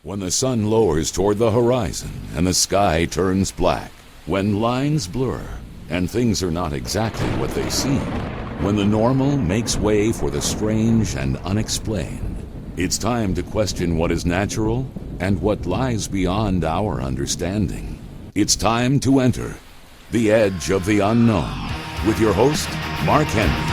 When the sun lowers toward the horizon and the sky turns black, when lines blur and things are not exactly what they seem, when the normal makes way for the strange and unexplained, it's time to question what is natural and what lies beyond our understanding. It's time to enter the edge of the unknown with your host, Mark Henry.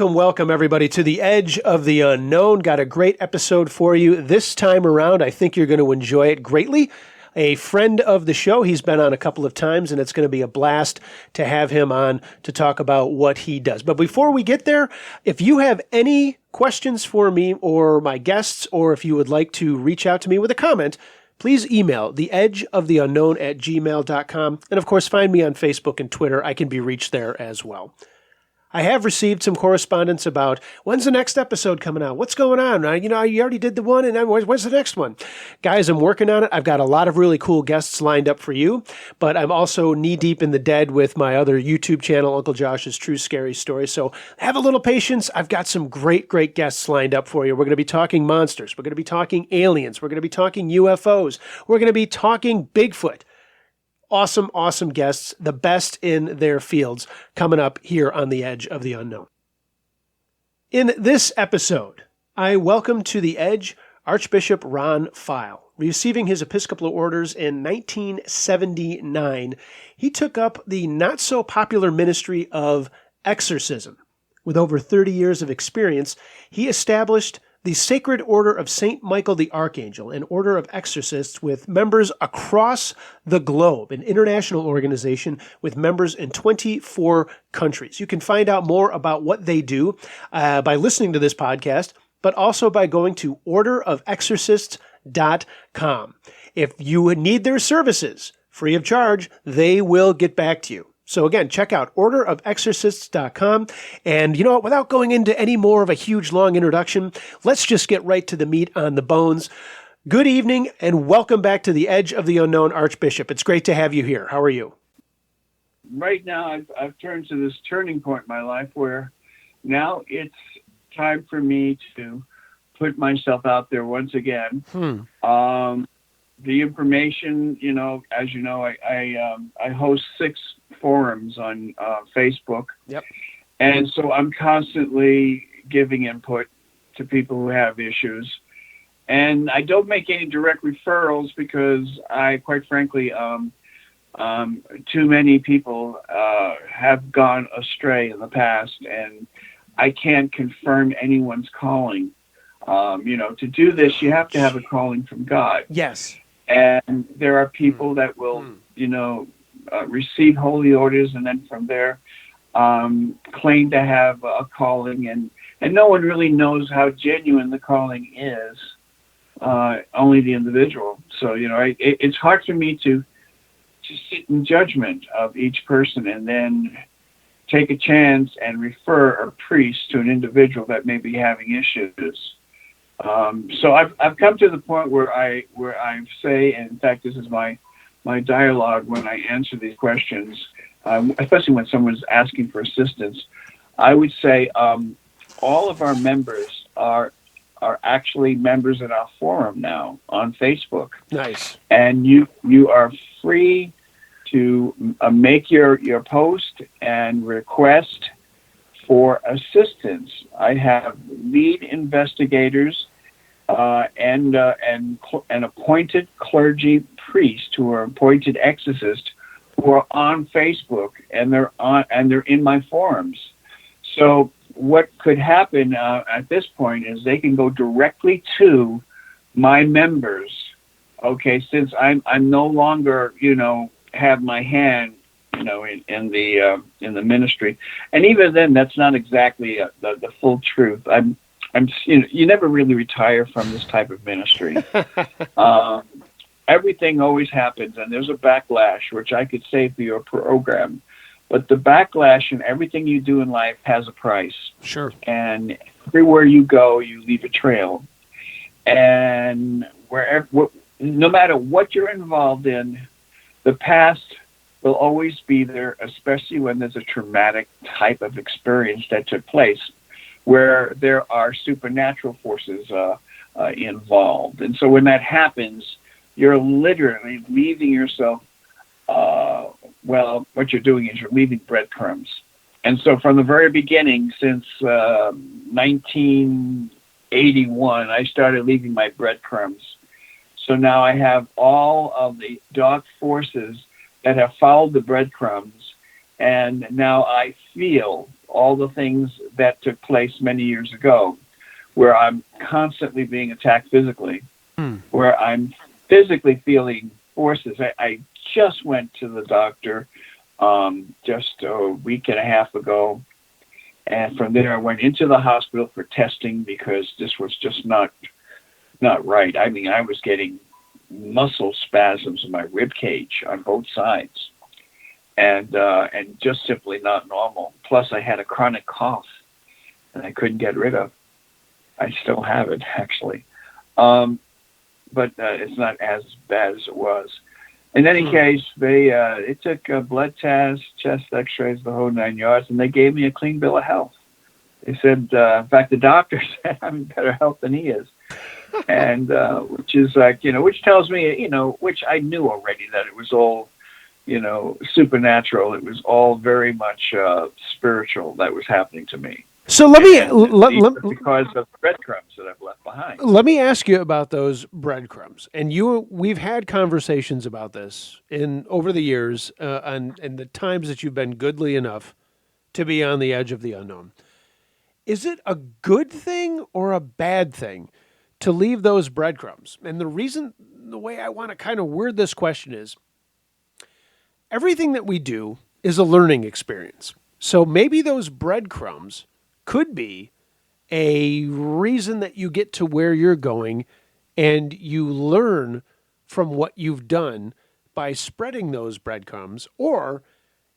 Welcome, everybody, to the Edge of the Unknown. Got a great episode for you this time around. I think you're going to enjoy it greatly. A friend of the show, he's been on a couple of times, and it's going to be a blast to have him on to talk about what he does. But before we get there, if you have any questions for me or my guests, or if you would like to reach out to me with a comment, please email theedgeoftheunknown@gmail.com. And of course, find me on Facebook and Twitter. I can be reached there as well. I have received some correspondence about when's the next episode coming out? What's going on? You already did the one, and then when's the next one? Guys, I'm working on it. I've got a lot of really cool guests lined up for you, but I'm also knee-deep in the dead with my other YouTube channel, Uncle Josh's True Scary Stories. So have a little patience. I've got some great guests lined up for you. We're going to be talking monsters. We're going to be talking aliens. We're going to be talking UFOs. We're going to be talking Bigfoot. Awesome guests, the best in their fields, coming up here on the Edge of the Unknown. In this episode, I welcome to the Edge Archbishop Ron Feyl. Receiving his Episcopal orders in 1979, he took up the not-so-popular ministry of exorcism. With over 30 years of experience, he established the Sacred Order of Saint Michael the Archangel, an order of exorcists with members across the globe, an international organization with members in 24 countries. You can find out more about what they do by listening to this podcast, but also by going to orderofexorcists.com. If you need their services, free of charge, they will get back to you. So again, check out orderofexorcists.com. And you know what, without going into any more of a huge, long introduction, let's just get right to the meat on the bones. Good evening, and welcome back to the Edge of the Unknown, Archbishop. It's great to have you here. How are you? Right now, I've turned to this turning point in my life where now it's time for me to put myself out there once again. The information, as you know, I host 6 forums on Facebook. Yep. And so I'm constantly giving input to people who have issues. And I don't make any direct referrals because quite frankly, too many people have gone astray in the past, and I can't confirm anyone's calling. To do this, you have to have a calling from God. Yes. And there are people that will, receive holy orders, and then from there claim to have a calling, and no one really knows how genuine the calling is, only the individual. So, it's hard for me to sit in judgment of each person and then take a chance and refer a priest to an individual that may be having issues. So I've come to the point where I say, and in fact, this is my dialogue when I answer these questions, especially when someone's asking for assistance. I would say all of our members are actually members in our forum now on Facebook. Nice. And you are free to make your post and request for assistance. I have lead investigators and appointed clergy priests who are appointed exorcists who are on Facebook, and they're in my forums. So what could happen at this point is they can go directly to my members. Okay, since I'm no longer have my hand in the ministry, and even then that's not exactly the full truth. you never really retire from this type of ministry. Everything always happens, and there's a backlash, which I could say for your program. But the backlash in everything you do in life has a price. Sure. And everywhere you go, you leave a trail. And no matter what you're involved in, the past will always be there, especially when there's a traumatic type of experience that took place, where there are supernatural forces involved. And so when that happens, you're literally leaving yourself, what you're doing is you're leaving breadcrumbs. And so from the very beginning, since 1981, I started leaving my breadcrumbs. So now I have all of the dark forces that have followed the breadcrumbs, and now I feel all the things that took place many years ago, where I'm constantly being attacked physically, where I'm physically feeling forces. I just went to the doctor just a week and a half ago, and from there I went into the hospital for testing because this was just not right. I mean, I was getting muscle spasms in my rib cage on both sides, and just simply not normal. Plus, I had a chronic cough, and I couldn't get rid of. I still have it, actually, but it's not as bad as it was. In any case, they took blood tests, chest X-rays, the whole 9 yards, and they gave me a clean bill of health. They said, in fact, the doctor said I'm in better health than he is. And which is like, which tells me, which I knew already that it was all, supernatural. It was all very much spiritual that was happening to me. So because of the breadcrumbs that I've left behind. Let me ask you about those breadcrumbs. And we've had conversations about this over the years, and the times that you've been goodly enough to be on the edge of the unknown. Is it a good thing or a bad thing to leave those breadcrumbs? And the way I want to kind of word this question is, everything that we do is a learning experience. So maybe those breadcrumbs could be a reason that you get to where you're going, and you learn from what you've done by spreading those breadcrumbs. Or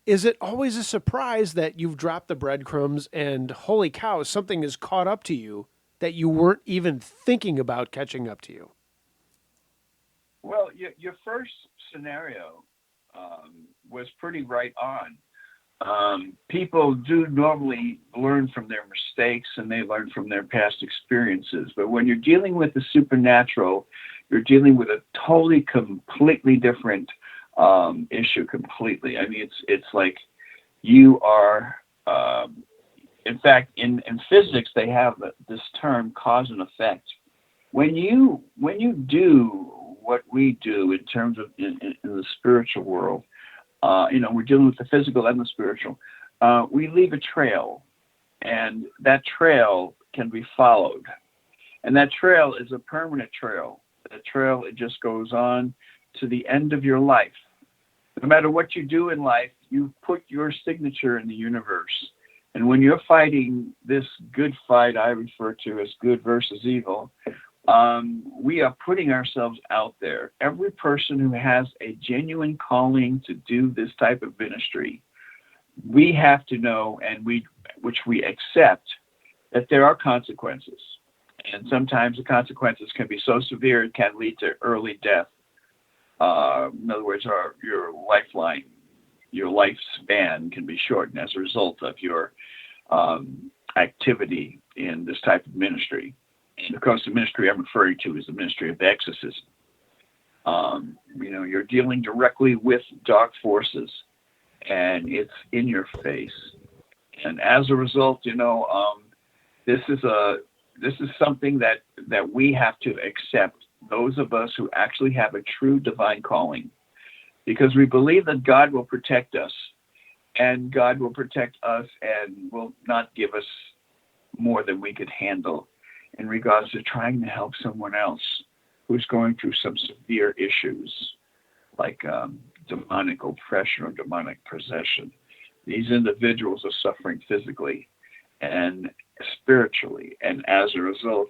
is it always a surprise that you've dropped the breadcrumbs and holy cow, something has caught up to you that you weren't even thinking about catching up to you? Well, your first scenario was pretty right on. People do normally learn from their mistakes, and they learn from their past experiences. But when you're dealing with the supernatural, you're dealing with a completely different issue completely. I mean, it's like you are, in fact, in physics, they have this term cause and effect. When you do what we do in terms of in the spiritual world, we're dealing with the physical and the spiritual. We leave a trail, and that trail can be followed. And that trail is a permanent trail. That trail, it just goes on to the end of your life. No matter what you do in life, you put your signature in the universe. And when you're fighting this good fight I refer to as good versus evil, we are putting ourselves out there. Every person who has a genuine calling to do this type of ministry, we have to know, which we accept, that there are consequences. And sometimes the consequences can be so severe it can lead to early death. In other words, your lifeline, your lifespan can be shortened as a result of your activity in this type of ministry. And of course, the ministry I'm referring to is the ministry of exorcism. You're dealing directly with dark forces, and it's in your face. And as a result, this is something that we have to accept, those of us who actually have a true divine calling, because we believe that God will protect us, and God will protect us and will not give us more than we could handle in regards to trying to help someone else who's going through some severe issues like demonic oppression or demonic possession. These individuals are suffering physically, and spiritually. And as a result,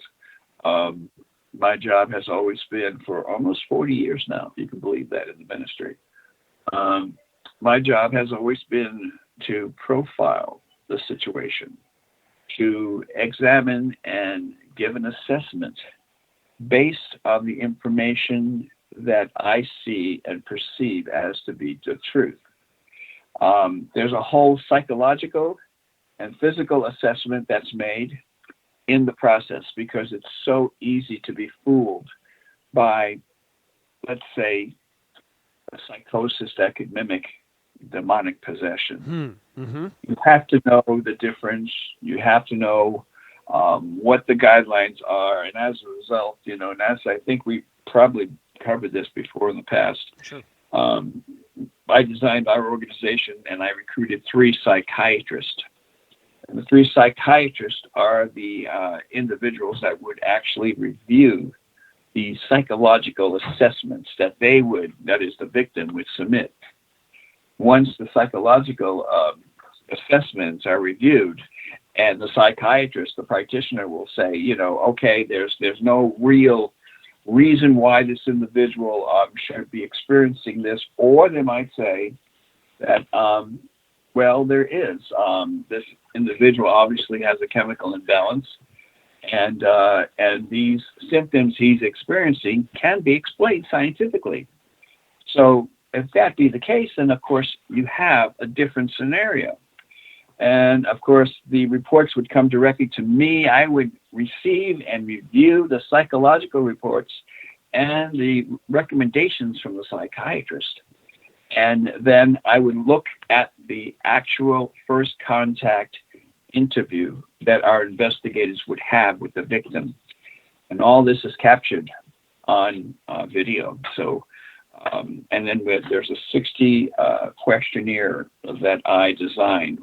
my job has always been, for almost 40 years now, if you can believe that, in the ministry, my job has always been to profile the situation, to examine and give an assessment based on the information that I see and perceive as to be the truth. There's a whole psychological and physical assessment that's made in the process, because it's so easy to be fooled by, let's say, a psychosis that could mimic demonic possession. Mm-hmm. You have to know the difference. You have to know what the guidelines are. And as a result, and as I think we probably covered this before in the past, sure. I designed our organization and I recruited 3 psychiatrists. And the 3 psychiatrists are the individuals that would actually review the psychological assessments that that is, the victim would submit. Once the psychological assessments are reviewed, and the psychiatrist, the practitioner, will say, okay, there's no real reason why this individual should be experiencing this, or they might say that, well, there is. This individual obviously has a chemical imbalance, and these symptoms he's experiencing can be explained scientifically. So if that be the case, then of course you have a different scenario. And of course the reports would come directly to me. I would receive and review the psychological reports and the recommendations from the psychiatrist. And then I would look at the actual first contact interview that our investigators would have with the victim. And all this is captured on video. So, and then there's a 60 questionnaire that I designed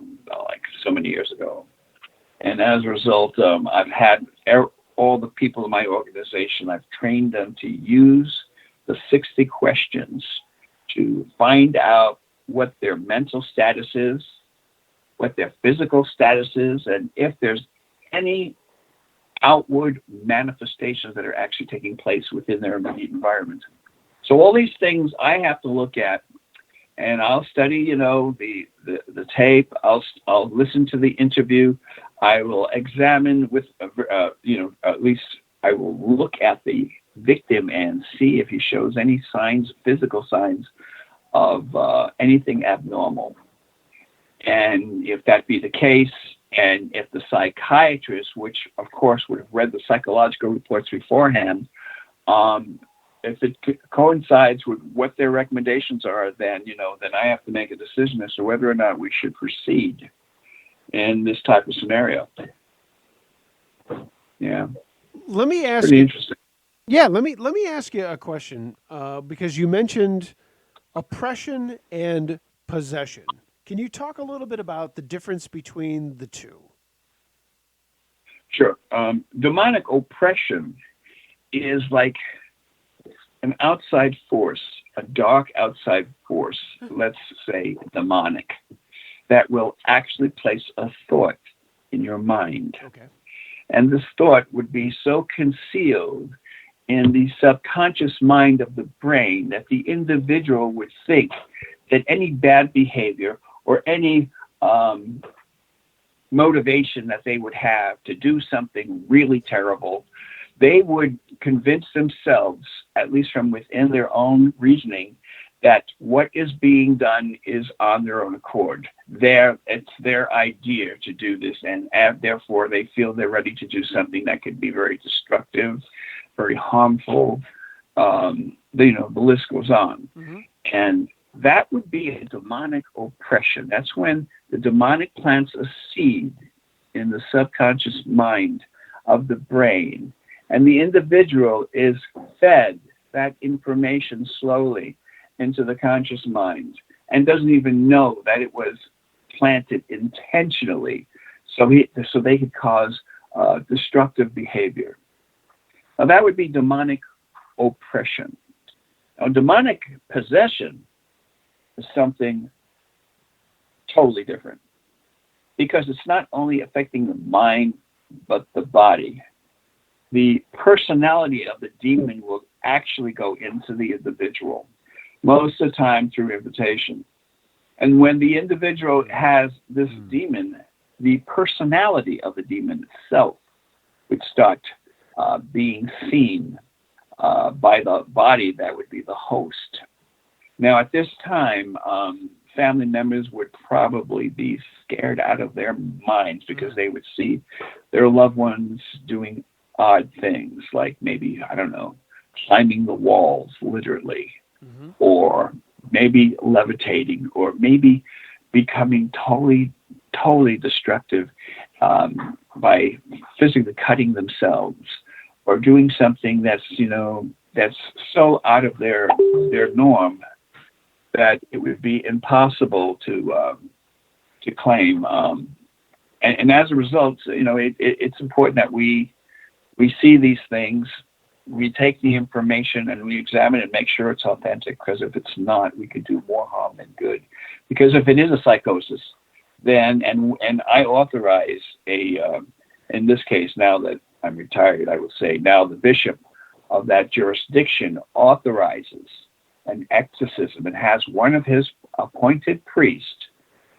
like so many years ago. And as a result, I've had all the people in my organization, I've trained them to use the 60 questions to find out what their mental status is, what their physical status is, and if there's any outward manifestations that are actually taking place within their immediate environment. So all these things I have to look at, and I'll study, the tape. I'll listen to the interview. I will examine with, at least I will look at the victim and see if he shows any signs, physical signs of anything abnormal. And if that be the case, and if the psychiatrist, which of course would have read the psychological reports beforehand, if it coincides with what their recommendations are, then I have to make a decision as to whether or not we should proceed in this type of scenario. Yeah. Let me ask Pretty you. Interesting. Yeah, let me ask you a question because you mentioned oppression and possession. Can you talk a little bit about the difference between the two? Sure. Demonic oppression is like an outside force, a dark outside force, let's say demonic, that will actually place a thought in your mind. Okay. And this thought would be so concealed in the subconscious mind of the brain that the individual would think that any bad behavior or any motivation that they would have to do something really terrible, they would convince themselves, at least from within their own reasoning, that what is being done is on their own accord. It's their idea to do this, and therefore they feel they're ready to do something that could be very destructive, very harmful. The list goes on. Mm-hmm. And that would be a demonic oppression. That's when the demonic plants a seed in the subconscious mind of the brain, and the individual is fed that information slowly into the conscious mind and doesn't even know that it was planted intentionally so they could cause destructive behavior. Now that would be demonic oppression. Now demonic possession is something totally different, because it's not only affecting the mind but the body. The personality of the demon will actually go into the individual, most of the time through invitation. And when the individual has this demon, the personality of the demon itself would start being seen by the body that would be the host. Now, at this time, family members would probably be scared out of their minds because they would see their loved ones doing odd things, like maybe, I don't know, climbing the walls, literally, or maybe levitating, or maybe becoming totally destructive by physically cutting themselves, or doing something that's, that's so out of their norm that it would be impossible to claim. And as a result, it's important that we see these things, we take the information and we examine it, make sure it's authentic, because if it's not, we could do more harm than good. Because if it is a psychosis, then, and I authorize in this case, now that I'm retired, I will say now the bishop of that jurisdiction authorizes an exorcism and has one of his appointed priests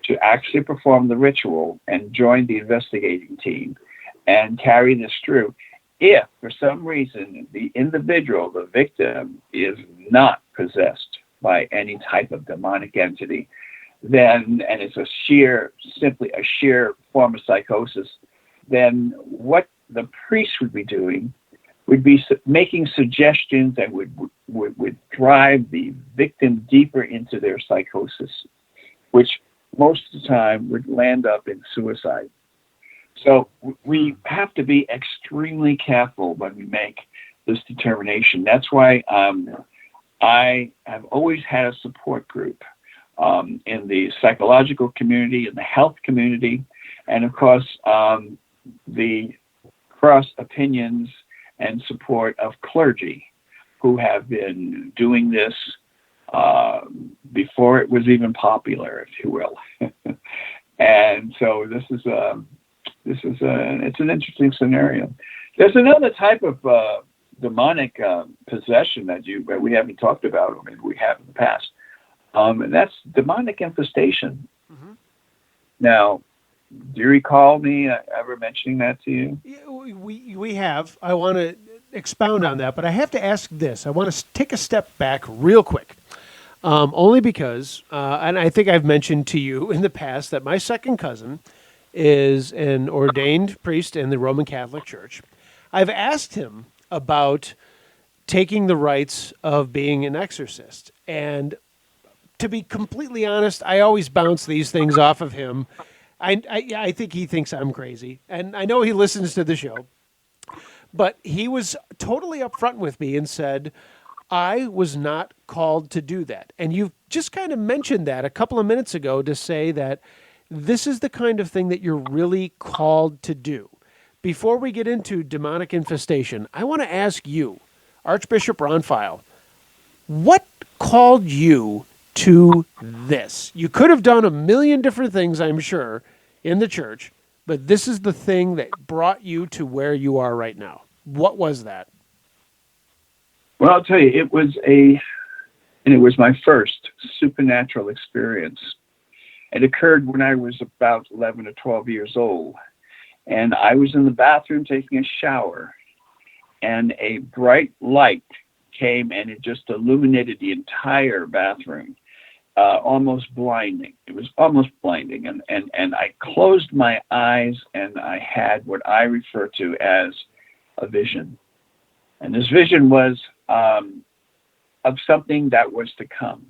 to actually perform the ritual and join the investigating team and carry this through. If for some reason the individual, the victim, is not possessed by any type of demonic entity, then, and it's simply a sheer form of psychosis, then what the priest would be doing would be making suggestions that would drive the victim deeper into their psychosis, which most of the time would land up in suicide. So we have to be extremely careful when we make this determination. That's why I have always had a support group in the psychological community, in the health community, and of course the cross opinions and support of clergy who have been doing this before it was even popular, if you will. And so it's an interesting scenario. There's another type of demonic possession that we haven't talked about, or maybe we have in the past, and that's demonic infestation. Mm-hmm. Now, do you recall me ever mentioning that to you? Yeah, we have. I want to expound on that, but I have to ask this. I want to take a step back real quick, only because, and I think I've mentioned to you in the past that my second cousin is an ordained priest in the Roman Catholic Church. I've asked him about taking the rites of being an exorcist, and to be completely honest, I always bounce these things off of him. I think he thinks I'm crazy, and I know he listens to the show, but he was totally upfront with me and said, I was not called to do that. And you've just kind of mentioned that a couple of minutes ago to say that this is the kind of thing that you're really called to do. Before we get into demonic infestation, I want to ask you, Archbishop Ron Feyl, what called you to this? You could have done a million different things, I'm sure, in the church, but this is the thing that brought you to where you are right now. What was that? Well, I'll tell you, it was my first supernatural experience. It occurred when I was about 11 or 12 years old, and I was in the bathroom taking a shower, and a bright light came and it just illuminated the entire bathroom, almost blinding. It was almost blinding, and I closed my eyes, and I had what I refer to as a vision. And this vision was of something that was to come.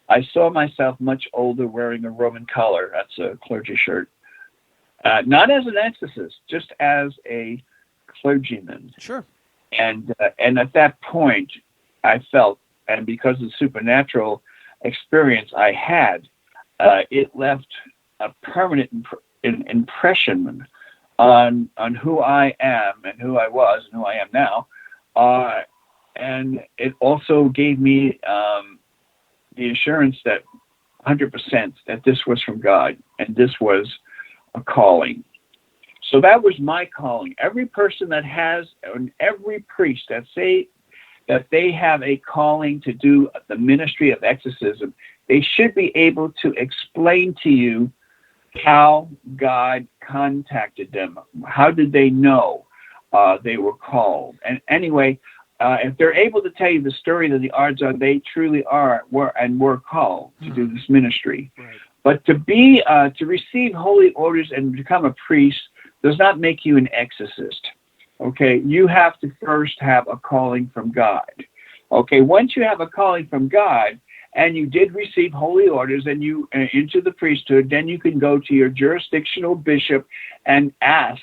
I saw myself much older, wearing a Roman collar. That's a clergy shirt. Not as an exorcist, just as a clergyman. Sure. And at that point, I felt, and because of the supernatural experience I had, it left a permanent impression on who I am and who I was and who I am now. And it also gave me the assurance that 100% that this was from God and this was a calling. So that was my calling. Every person that has, and every priest that say that they have a calling to do the ministry of exorcism, they should be able to explain to you how God contacted them. How did they know they were called? And anyway, if they're able to tell you the story, then the odds are they truly were called to do this ministry. Right. But to receive holy orders and become a priest does not make you an exorcist. Okay, you have to first have a calling from God. Okay, once you have a calling from God and you did receive holy orders and you into the priesthood, then you can go to your jurisdictional bishop and ask,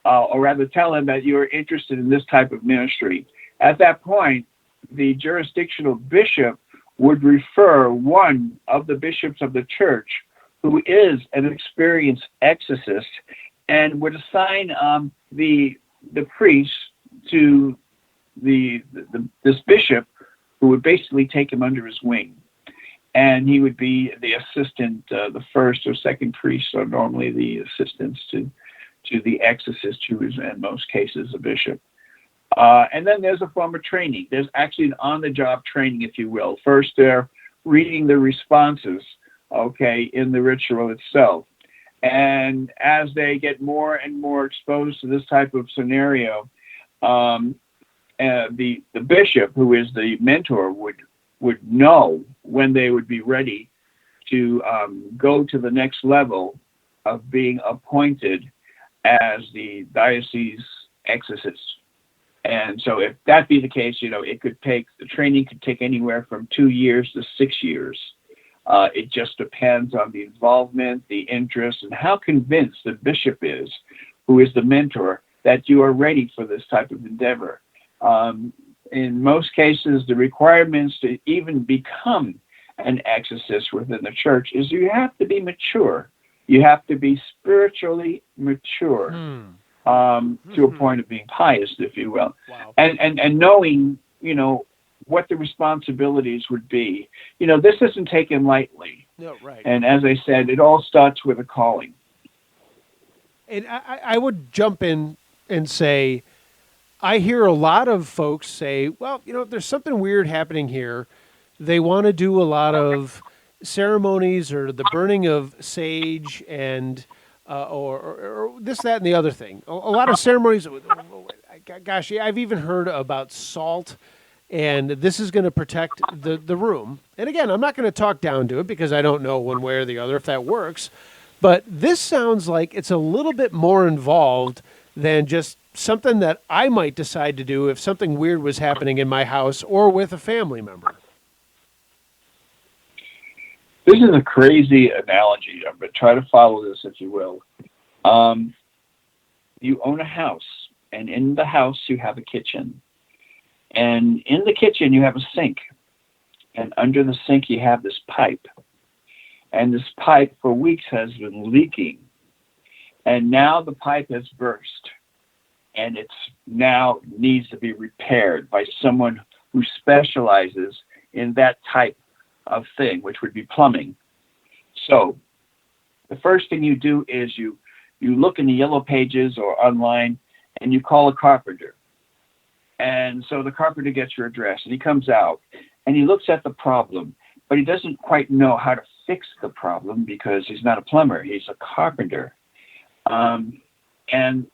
or rather tell him that you're interested in this type of ministry. At that point, the jurisdictional bishop would refer one of the bishops of the church who is an experienced exorcist and would assign the priest to this bishop, who would basically take him under his wing. And he would be the assistant, the first or second priest, or normally the assistants to the exorcist, who is in most cases a bishop. And then there's a form of training. There's actually an on-the-job training, if you will. First, they're reading the responses, okay, in the ritual itself. And as they get more and more exposed to this type of scenario, the bishop, who is the mentor, would know when they would be ready to go to the next level of being appointed as the diocese exorcist. And so if that be the case, the training could take anywhere from 2 years to 6 years. It just depends on the involvement, the interest, and how convinced the bishop is, who is the mentor, that you are ready for this type of endeavor. In most cases, the requirements to even become an exorcist within the church is you have to be mature. You have to be spiritually mature to a point of being pious, if you will. Wow. And knowing, what the responsibilities would be. This isn't taken lightly. No, right. And as I said, it all starts with a calling. And I would jump in and say, I hear a lot of folks say, well, there's something weird happening here. They want to do a lot of ceremonies or the burning of sage and or this, that, and the other thing. A lot of ceremonies. Gosh, I've even heard about salt, and this is going to protect the room. And again, I'm not going to talk down to it because I don't know one way or the other if that works. But this sounds like it's a little bit more involved than just something that I might decide to do if something weird was happening in my house or with a family member. This is a crazy analogy, but try to follow this, if you will. You own a house, and in the house you have a kitchen. And in the kitchen you have a sink. And under the sink you have this pipe. And this pipe for weeks has been leaking. And now the pipe has burst. And it's now needs to be repaired by someone who specializes in that type of thing, which would be plumbing. So the first thing you do is you look in the yellow pages or online and you call a carpenter. And so the carpenter gets your address and he comes out and he looks at the problem, but he doesn't quite know how to fix the problem because he's not a plumber, he's a carpenter. And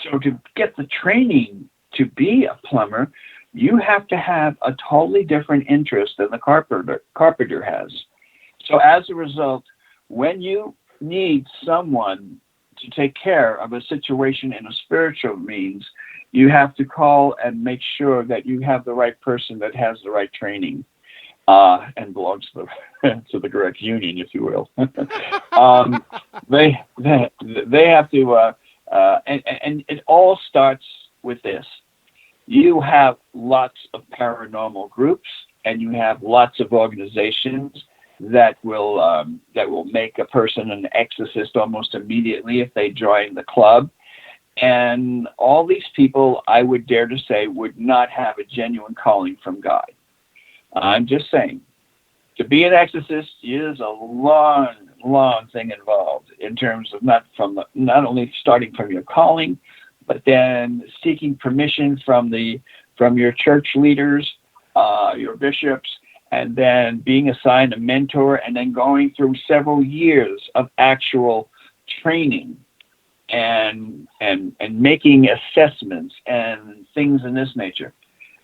so to get the training to be a plumber, you have to have a totally different interest than the carpenter has. So as a result, when you need someone to take care of a situation in a spiritual means, you have to call and make sure that you have the right person that has the right training and belongs to the correct union, if you will. They have to, and it all starts with this. You have lots of paranormal groups, and you have lots of organizations that will make a person an exorcist almost immediately if they join the club. And all these people, I would dare to say, would not have a genuine calling from God. I'm just saying, to be an exorcist is a long, long thing involved in terms of not only starting from your calling, but then seeking permission from your church leaders, your bishops, and then being assigned a mentor, and then going through several years of actual training and making assessments and things in this nature.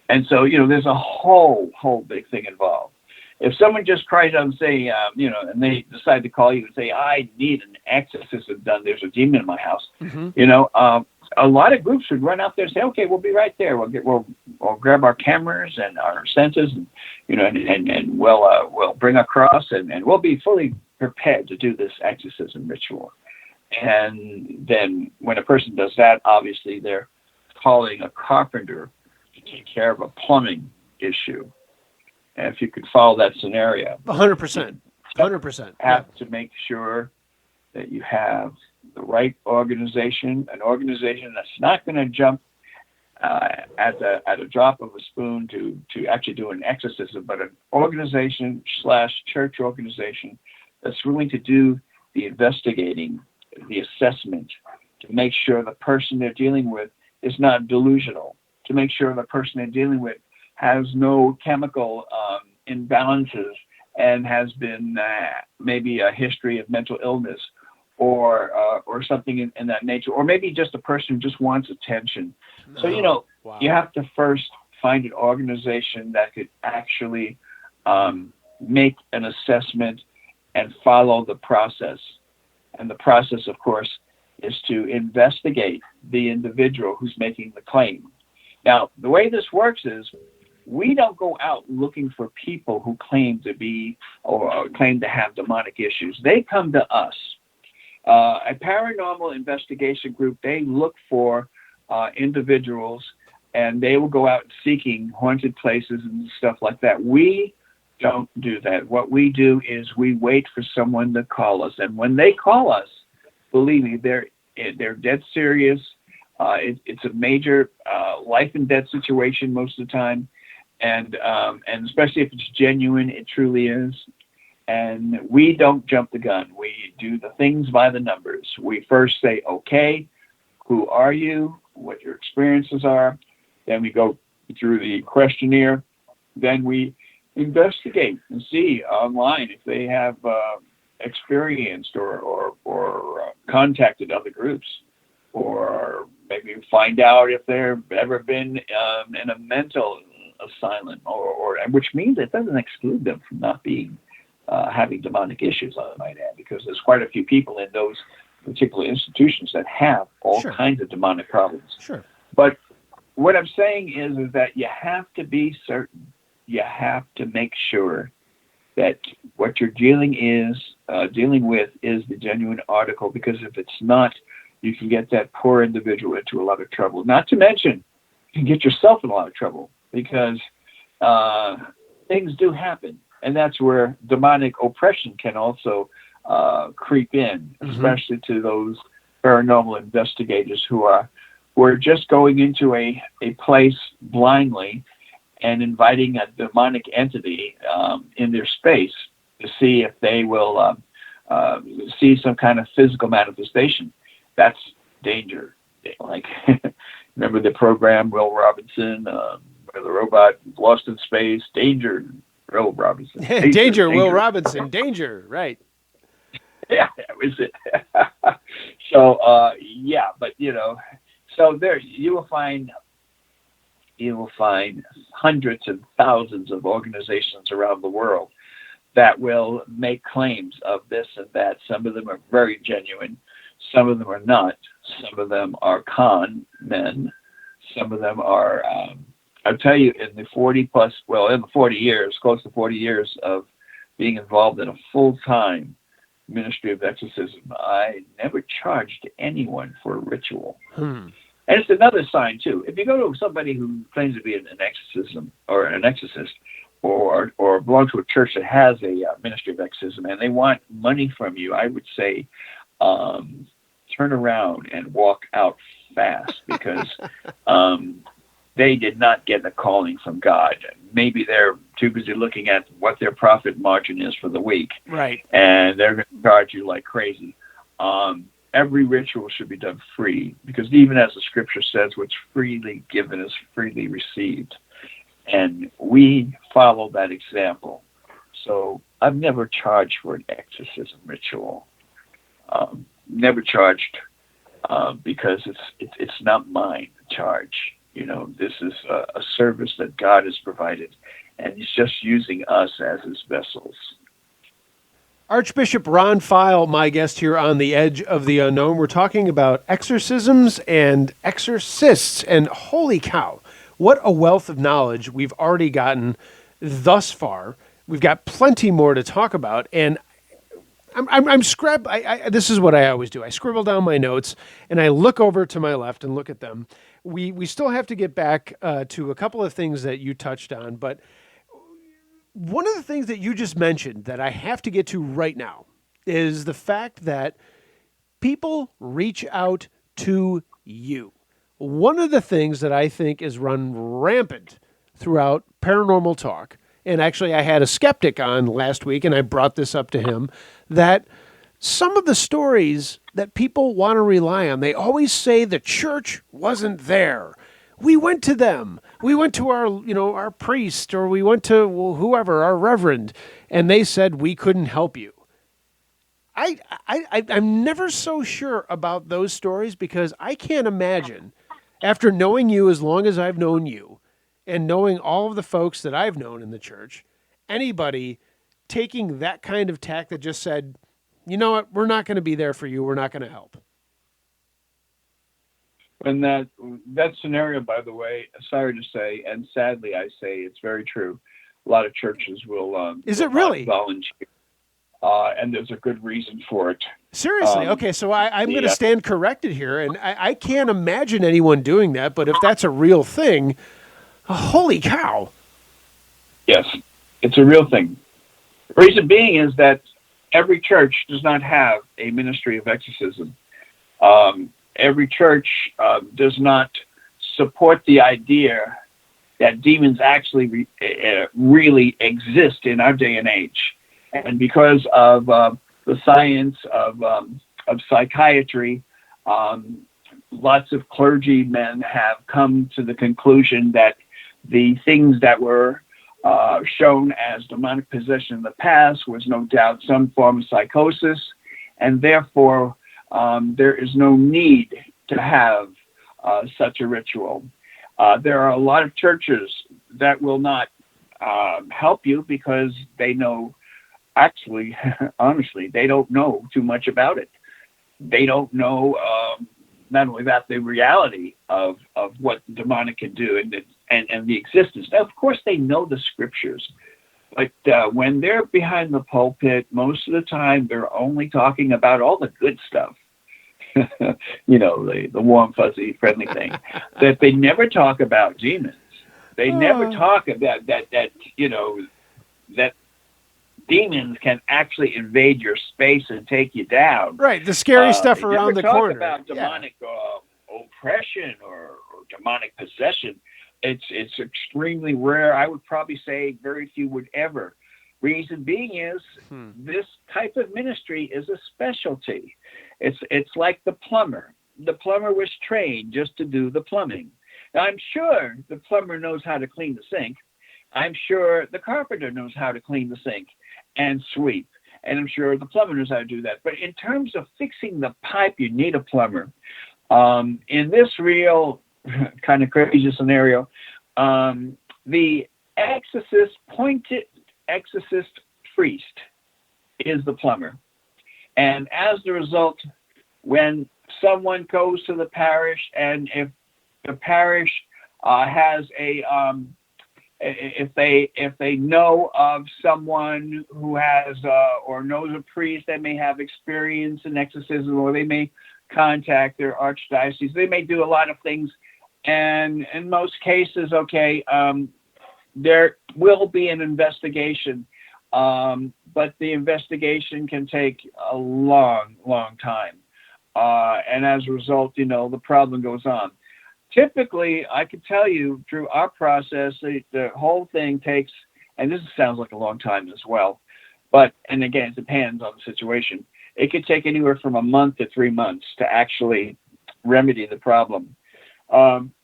And so, there's a whole big thing involved. If someone just cries out and say, and they decide to call you and say, I need an exorcism done, there's a demon in my house, a lot of groups would run out there and say, okay, we'll be right there. We'll grab our cameras and our sensors, and we'll bring a cross, and we'll be fully prepared to do this exorcism ritual. And then when a person does that, obviously they're calling a carpenter to take care of a plumbing issue. And if you could follow that scenario, 100%, 100%, have to make sure that you have the right organization, an organization that's not going to jump at a drop of a spoon to actually do an exorcism, but an organization / church organization that's willing to do the investigating, the assessment, to make sure the person they're dealing with is not delusional, to make sure the person they're dealing with has no chemical imbalances and has been maybe a history of mental illness or something in that nature, or maybe just a person who just wants attention. So, wow. You have to first find an organization that could actually make an assessment and follow the process. And the process, of course, is to investigate the individual who's making the claim. Now, the way this works is we don't go out looking for people who claim to be or claim to have demonic issues. They come to us. A paranormal investigation group, they look for individuals, and they will go out seeking haunted places and stuff like that. We don't do that. What we do is we wait for someone to call us. And when they call us, believe me, they're dead serious. It's a major life and death situation most of the time. And especially if it's genuine, it truly is. And we don't jump the gun. We do the things by the numbers. We first say, okay, who are you? What your experiences are. Then we go through the questionnaire. Then we investigate and see online if they have experienced or contacted other groups, or maybe find out if they've ever been in a mental asylum, or which means it doesn't exclude them from not being having demonic issues, I might add, because there's quite a few people in those particular institutions that have all Sure. kinds of demonic problems. Sure. But what I'm saying is that you have to be certain. You have to make sure that what you're dealing with is the genuine article, because if it's not, you can get that poor individual into a lot of trouble. Not to mention, you can get yourself in a lot of trouble, because things do happen. And that's where demonic oppression can also creep in, especially to those paranormal investigators who are just going into a place blindly and inviting a demonic entity in their space to see if they will see some kind of physical manifestation. That's danger. Like, remember the program, Will Robinson, where the robot lost in space? Danger, Will Robinson. Danger, Will Robinson. Danger, right. Yeah, that was it. So, but, so there you will find hundreds and thousands of organizations around the world that will make claims of this and that. Some of them are very genuine. Some of them are not. Some of them are con men. Some of them are, I'll tell you, in the 40 years, close to 40 years of being involved in a full-time ministry of exorcism, I never charged anyone for a ritual. And it's another sign, too. If you go to somebody who claims to be an exorcism or an exorcist, or belong to a church that has a ministry of exorcism, and they want money from you, I would say turn around and walk out fast, because they did not get a calling from God. Maybe they're too busy looking at what their profit margin is for the week. Right. And they're going to charge you like crazy. Every ritual should be done free, because even as the scripture says, what's freely given is freely received. And we follow that example. So I've never charged for an exorcism ritual. Never charged because it's not mine to charge. This is a service that God has provided, and He's just using us as His vessels. Archbishop Ron Feyl, my guest here on The Edge of the Unknown. We're talking about exorcisms and exorcists, and holy cow, what a wealth of knowledge we've already gotten thus far. We've got plenty more to talk about, and this is what I always do. I scribble down my notes, and I look over to my left and look at them. We still have to get back to a couple of things that you touched on, but one of the things that you just mentioned that I have to get to right now is the fact that people reach out to you. One of the things that I think is run rampant throughout paranormal talk, and actually I had a skeptic on last week and I brought this up to him, that some of the stories that people want to rely on, they always say the church wasn't there. We went to them. We went to our priest, or we went to whoever, our reverend, and they said we couldn't help you. I'm never so sure about those stories, because I can't imagine, after knowing you as long as I've known you, and knowing all of the folks that I've known in the church, anybody taking that kind of tack that just said, you know what, we're not going to be there for you, we're not going to help. And that scenario, by the way, sorry to say, and sadly I say, it's very true. A lot of churches will Is it really? volunteer, and there's a good reason for it. Seriously? Okay, so I'm going to stand corrected here, and I can't imagine anyone doing that, but if that's a real thing, holy cow. Yes, it's a real thing. The reason being is that every church does not have a ministry of exorcism. Every church does not support the idea that demons actually really exist in our day and age. And because of the science of psychiatry, lots of clergymen have come to the conclusion that the things that were shown as demonic possession in the past was no doubt some form of psychosis, and therefore there is no need to have such a ritual. There are a lot of churches that will not help you because they know, actually, honestly, they don't know too much about it. They don't know, not only that, the reality of what demonic can do and the existence. Now, of course, they know the scriptures, but when they're behind the pulpit, most of the time they're only talking about all the good stuff. The warm, fuzzy, friendly thing. That they never talk about demons. They never talk about that demons can actually invade your space and take you down. Right, the scary stuff around the corner. They never talk about demonic oppression or demonic possession. It's extremely rare. I would probably say very few would ever. Reason being is this type of ministry is a specialty. It's like the plumber. The plumber was trained just to do the plumbing. Now, I'm sure the plumber knows how to clean the sink. I'm sure the carpenter knows how to clean the sink and sweep. And I'm sure the plumber knows how to do that. But in terms of fixing the pipe, you need a plumber. In this real kind of crazy scenario, the exorcist priest is the plumber. And as a result, when someone goes to the parish, and if the parish has if they know of someone who has or knows a priest that may have experience in exorcism, or they may contact their archdiocese, they may do a lot of things. And in most cases, there will be an investigation, but the investigation can take a long, long time. And as a result, the problem goes on. Typically, I could tell you through our process, the whole thing takes, and this sounds like a long time as well, but, and again, it depends on the situation. It could take anywhere from a month to 3 months to actually remedy the problem.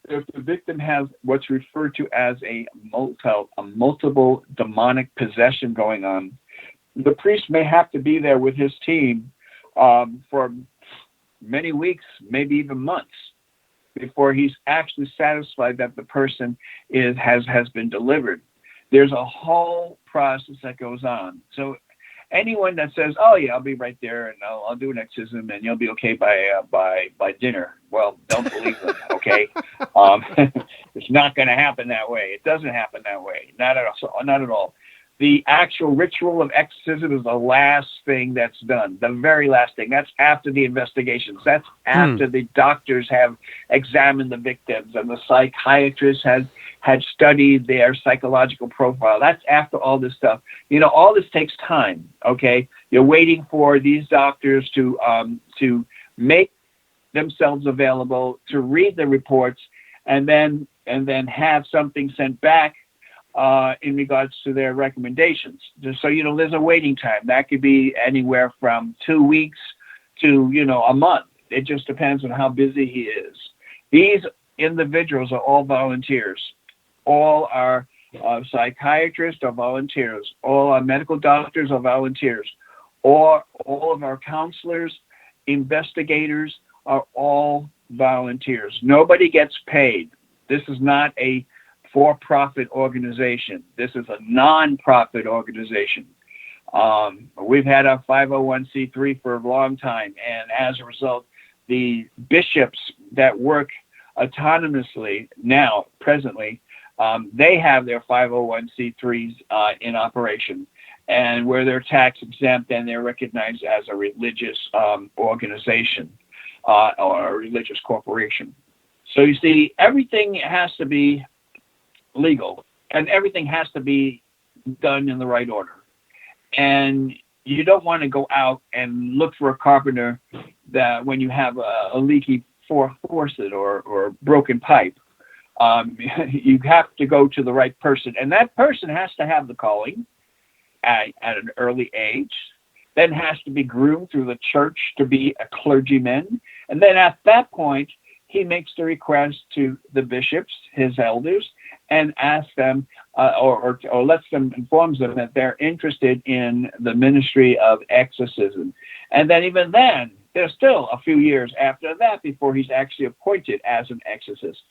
If the victim has what's referred to as a multiple demonic possession going on, the priest may have to be there with his team for many weeks, maybe even months, before he's actually satisfied that the person has been delivered. There's a whole process that goes on. So anyone that says, "Oh yeah, I'll be right there and I'll do an exorcism and you'll be okay by dinner," well, don't believe them. Okay, it's not going to happen that way. It doesn't happen that way. Not at all. The actual ritual of exorcism is the last thing that's done, the very last thing. That's after the investigations. That's after the doctors have examined the victims and the psychiatrist had studied their psychological profile. That's after all this stuff. You know, all this takes time, okay? You're waiting for these doctors to make themselves available, to read the reports, and then have something sent back in regards to their recommendations. Just so you know, there's a waiting time. That could be anywhere from 2 weeks to, a month. It just depends on how busy he is. These individuals are all volunteers. All our psychiatrists are volunteers. All our medical doctors are volunteers. Or all of our counselors, investigators are all volunteers. Nobody gets paid. This is not a for-profit organization. This is a non-profit organization. We've had our 501c3 for a long time, and as a result, the bishops that work autonomously now, presently, they have their 501c3s in operation, and where they're tax exempt and they're recognized as a religious organization or a religious corporation. So you see, everything has to be legal, and everything has to be done in the right order. And you don't want to go out and look for a carpenter that when you have a leaky faucet or broken pipe. You have to go to the right person, and that person has to have the calling at an early age, then has to be groomed through the church to be a clergyman, and then at that point he makes the request to the bishops, his elders, and asks them or lets them, informs them that they're interested in the ministry of exorcism. And then even then, there's still a few years after that before he's actually appointed as an exorcist.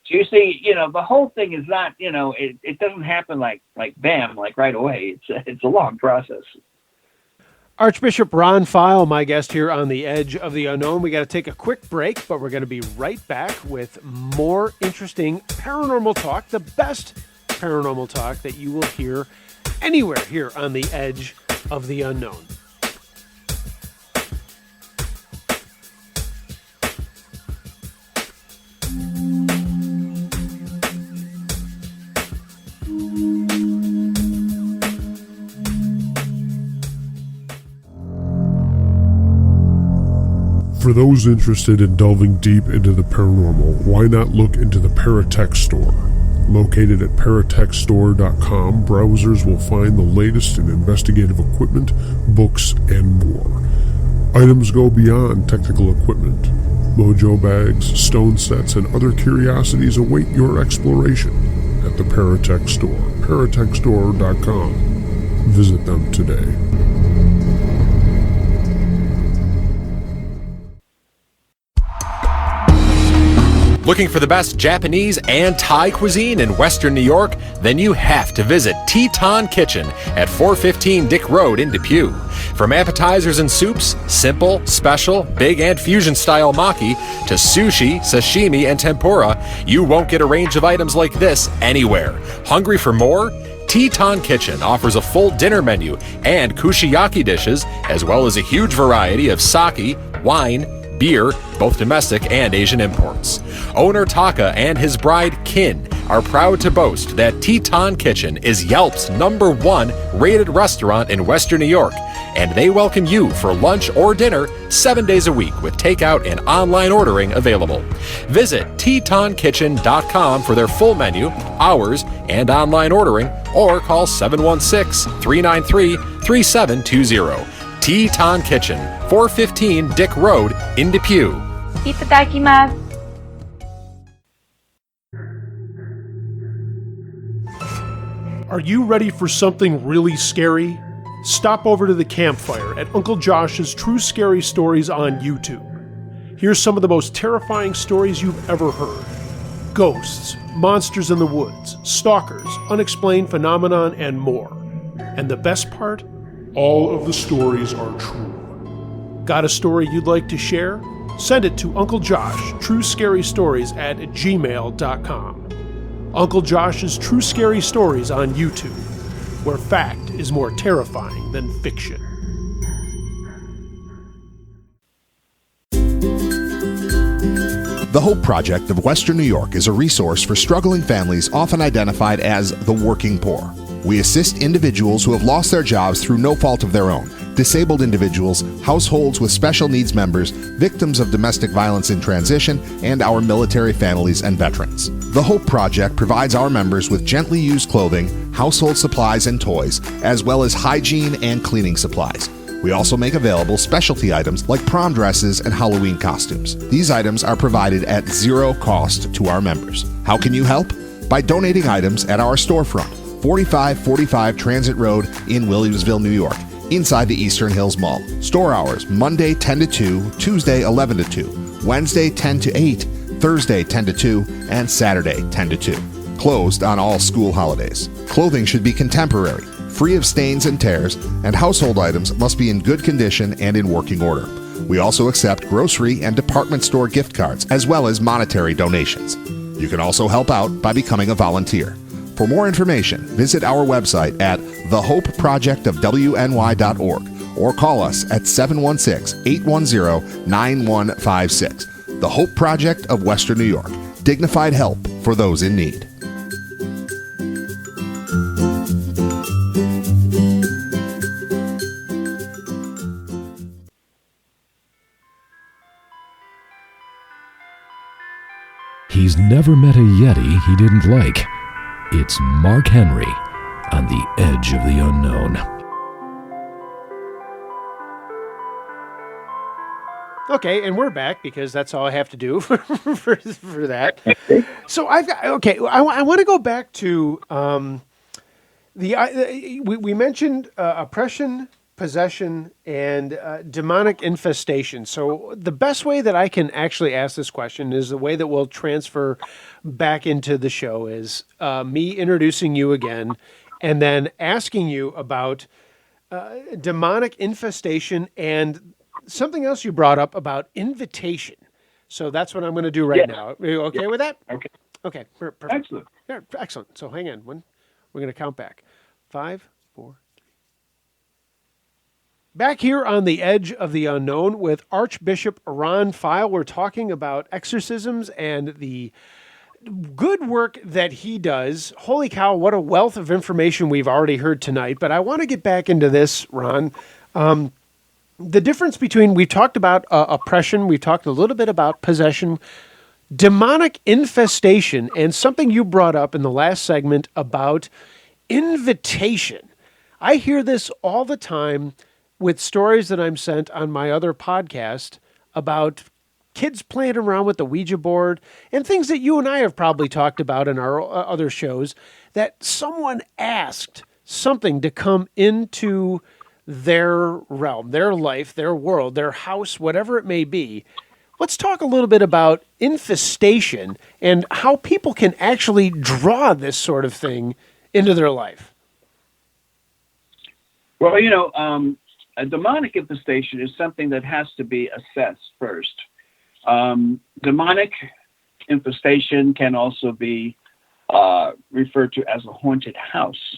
So you see, the whole thing is not, it doesn't happen like bam, like right away. It's a long process. Archbishop Ron Feyl, my guest here on The Edge of the Unknown. We got to take a quick break, but we're going to be right back with more interesting paranormal talk, the best paranormal talk that you will hear anywhere here on The Edge of the Unknown. For those interested in delving deep into the paranormal, why not look into the Paratech Store? Located at paratechstore.com, browsers will find the latest in investigative equipment, books, and more. Items go beyond technical equipment. Mojo bags, stone sets, and other curiosities await your exploration at the Paratech Store, paratechstore.com. Visit them today. Looking for the best Japanese and Thai cuisine in Western New York? Then you have to visit Teton Kitchen at 415 Dick Road in Depew. From appetizers and soups, simple, special, big, and fusion-style maki, to sushi, sashimi, and tempura, you won't get a range of items like this anywhere. Hungry for more? Teton Kitchen offers a full dinner menu and kushiyaki dishes, as well as a huge variety of sake, wine, beer, both domestic and Asian imports. Owner Taka and his bride Kin are proud to boast that Teton Kitchen is Yelp's #1 rated restaurant in Western New York, and they welcome you for lunch or dinner 7 days a week with takeout and online ordering available. Visit TetonKitchen.com for their full menu, hours, and online ordering, or call 716-393-3720. Teton Kitchen, 415 Dick Road in Depew. Itadakimasu. Are you ready for something really scary? Stop over to the campfire at Uncle Josh's True Scary Stories on YouTube. Here's some of the most terrifying stories you've ever heard. Ghosts, monsters in the woods, stalkers, unexplained phenomenon, and more. And the best part? All of the stories are true. Got a story you'd like to share? Send it to Uncle Josh, truescarystories@gmail.com. Uncle Josh's True Scary Stories on YouTube, where fact is more terrifying than fiction. The Hope Project of Western New York is a resource for struggling families often identified as the working poor. We assist individuals who have lost their jobs through no fault of their own, disabled individuals, households with special needs members, victims of domestic violence in transition, and our military families and veterans. The Hope Project provides our members with gently used clothing, household supplies and toys, as well as hygiene and cleaning supplies. We also make available specialty items like prom dresses and Halloween costumes. These items are provided at zero cost to our members. How can you help? By donating items at our storefront, 4545 Transit Road in Williamsville, New York, inside the Eastern Hills Mall. Store hours, Monday 10 to 2, Tuesday 11 to 2, Wednesday 10 to 8, Thursday 10 to 2, and Saturday 10 to 2. Closed on all school holidays. Clothing should be contemporary, free of stains and tears, and household items must be in good condition and in working order. We also accept grocery and department store gift cards, as well as monetary donations. You can also help out by becoming a volunteer. For more information, visit our website at thehopeprojectofwny.org or call us at 716-810-9156. The Hope Project of Western New York. Dignified help for those in need. He's never met a Yeti he didn't like. It's Mark Henry on the edge of the unknown. Okay, and we're back because that's all I have to do for that. So I want to go back to we mentioned oppression, possession, and demonic infestation. So the best way that I can actually ask this question is the way that we'll transfer back into the show is me introducing you again and then asking you about demonic infestation and something else you brought up about invitation. So that's what I'm going to do right now. Are you okay with that? Okay. Perfect. Excellent. Yeah, excellent. So hang on. We're going to count back. 5, 4, 3. Back here on the edge of the unknown with Archbishop Ron Feyl, we're talking about exorcisms and the good work that he does. Holy cow, what a wealth of information we've already heard tonight. But I want to get back into this, Ron. The difference between, we've talked about oppression, we've talked a little bit about possession, demonic infestation, and something you brought up in the last segment about invitation. I hear this all the time with stories that I'm sent on my other podcast about kids playing around with the Ouija board and things that you and I have probably talked about in our other shows, that someone asked something to come into their realm, their life, their world, their house, whatever it may be. Let's talk a little bit about infestation and how people can actually draw this sort of thing into their life. Well, a demonic infestation is something that has to be assessed first. Demonic infestation can also be referred to as a haunted house,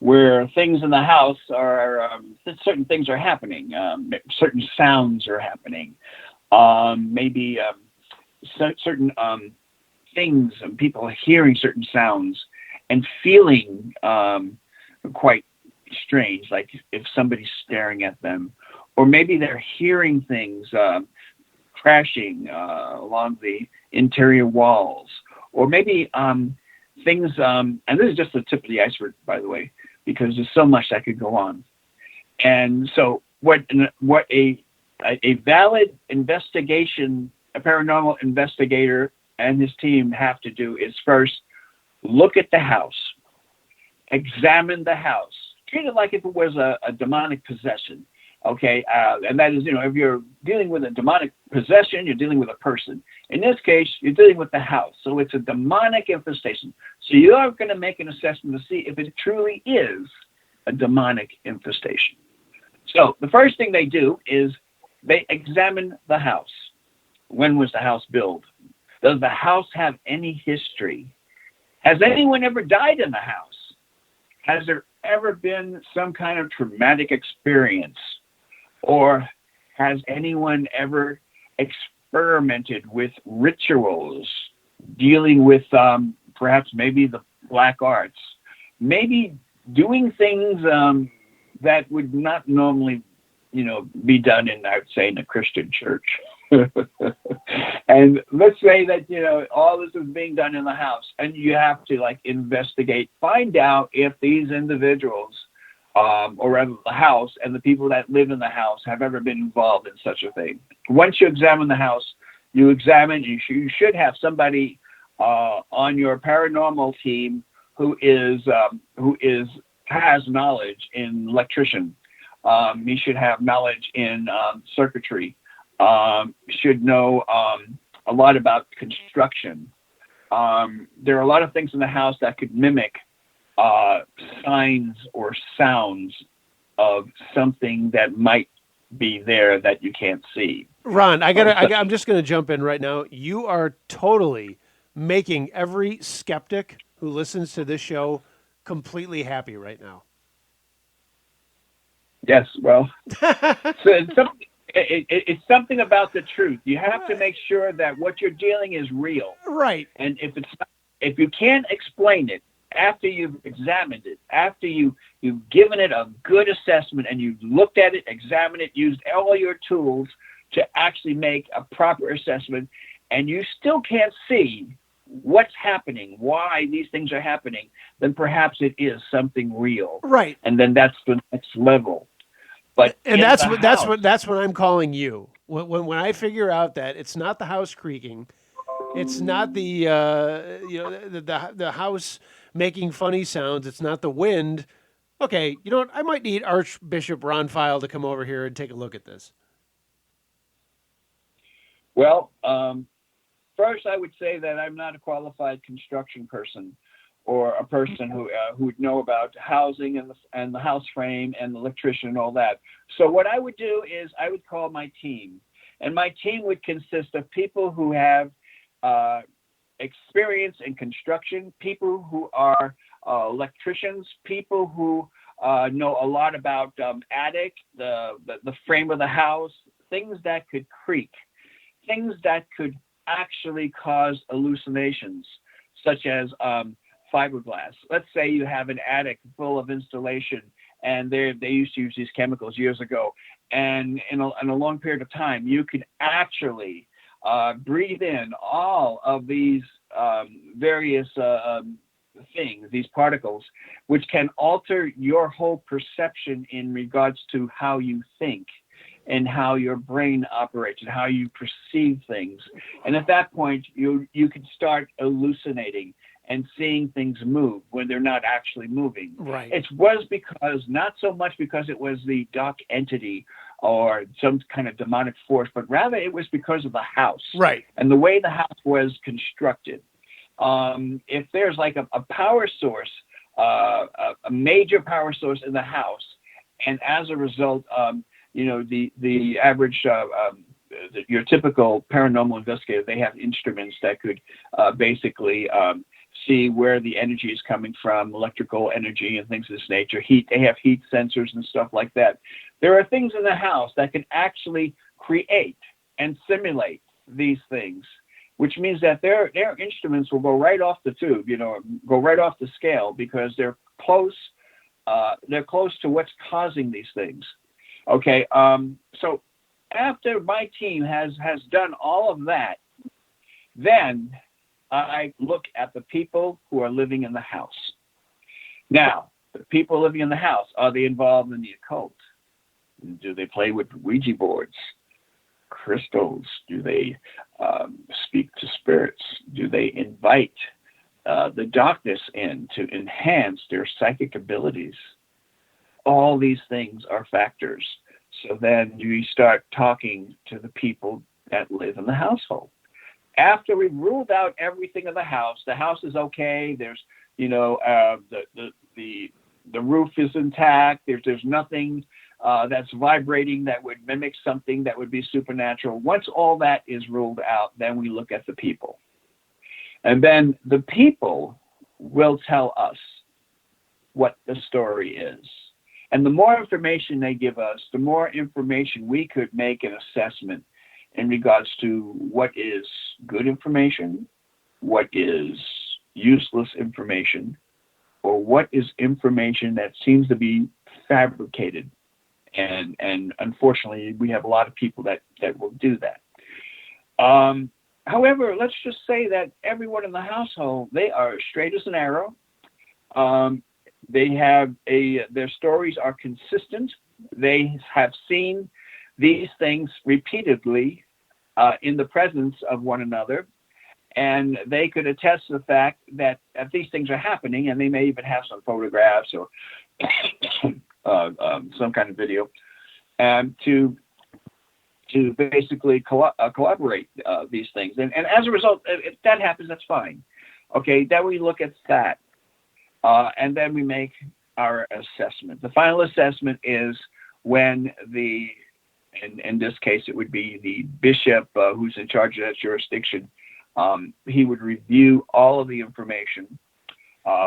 where things in the house are, certain things are happening, certain sounds are happening, maybe certain things, people are hearing certain sounds and feeling quite strange, like if somebody's staring at them, or maybe they're hearing things crashing along the interior walls, or maybe things, and this is just the tip of the iceberg, by the way, because there's so much that could go on. And so what a valid investigation, a paranormal investigator and his team have to do is first look at the house, examine the house, treat it like if it was a demonic possession. Okay, and that is, if you're dealing with a demonic possession, you're dealing with a person. In this case, you're dealing with the house. So it's a demonic infestation. So you are going to make an assessment to see if it truly is a demonic infestation. So the first thing they do is they examine the house. When was the house built? Does the house have any history? Has anyone ever died in the house? Has there ever been some kind of traumatic experience? Or has anyone ever experimented with rituals, dealing with perhaps maybe the black arts, maybe doing things that would not normally, be done in, I would say, in a Christian church. And let's say that, all this is being done in the house, and you have to investigate, find out if these individuals, or rather the house and the people that live in the house have ever been involved in such a thing. Once you examine the house, you should have somebody on your paranormal team who has knowledge in electrician. He should have knowledge in circuitry. Should know a lot about construction. There are a lot of things in the house that could mimic signs or sounds of something that might be there that you can't see. Ron, I'm just going to jump in right now. You are totally making every skeptic who listens to this show completely happy right now. Yes, well, so it's something about the truth. You have to make sure that what you're dealing is real. Right. And if you can't explain it, after you've examined it, after you've given it a good assessment and you've looked at it, examined it, used all your tools to actually make a proper assessment, and you still can't see what's happening, why these things are happening, then perhaps it is something real. Right. And then that's the next level. But that's what I'm calling you. When I figure out that it's not the house creaking, it's not the the house making funny sounds, it's not the wind. Okay, I might need Archbishop Ron Feyl to come over here and take a look at this. Well, first I would say that I'm not a qualified construction person or a person who would know about housing and the house frame and the electrician and all that. So what I would do is I would call my team, and my team would consist of people who have experience in construction, people who are electricians, people who know a lot about attic, the frame of the house, things that could creak, things that could actually cause hallucinations, such as fiberglass. Let's say you have an attic full of insulation, and they used to use these chemicals years ago, and in a long period of time, you can actually breathe in all of these various things, these particles, which can alter your whole perception in regards to how you think and how your brain operates and how you perceive things. And at that point, you can start hallucinating and seeing things move when they're not actually moving. Right. It was not so much because it was the dark entity or some kind of demonic force, but rather it was because of the house. Right. And the way the house was constructed. If there's like a power source, a major power source in the house, and as a result, the average, your typical paranormal investigator, they have instruments that could basically see where the energy is coming from, electrical energy and things of this nature. They have heat sensors and stuff like that. There are things in the house that can actually create and simulate these things, which means that their instruments will go right off the tube, go right off the scale, because they're close to what's causing these things. Okay. So after my team has done all of that, then I look at the people who are living in the house. Now, the people living in the house, are they involved in the occult? Do they play with Ouija boards, crystals? Do they speak to spirits? Do they invite the darkness in to enhance their psychic abilities? All these things are factors. So then you start talking to the people that live in the household. After we've ruled out everything in the house is okay. There's, the roof is intact. There's nothing that's vibrating that would mimic something that would be supernatural. Once all that is ruled out, then we look at the people. And then the people will tell us what the story is. And the more information they give us, the more information we could make an assessment in regards to what is good information, what is useless information, or what is information that seems to be fabricated. And unfortunately, we have a lot of people that will do that. However, let's just say that everyone in the household, they are straight as an arrow. They have their stories are consistent. They have seen these things repeatedly in the presence of one another. And they could attest to the fact that these things are happening, and they may even have some photographs or some kind of video, to basically collaborate these things. And as a result, if that happens, that's fine. Okay, then we look at that, and then we make our assessment. The final assessment is when in this case, it would be the bishop who's in charge of that jurisdiction. He would review all of the information.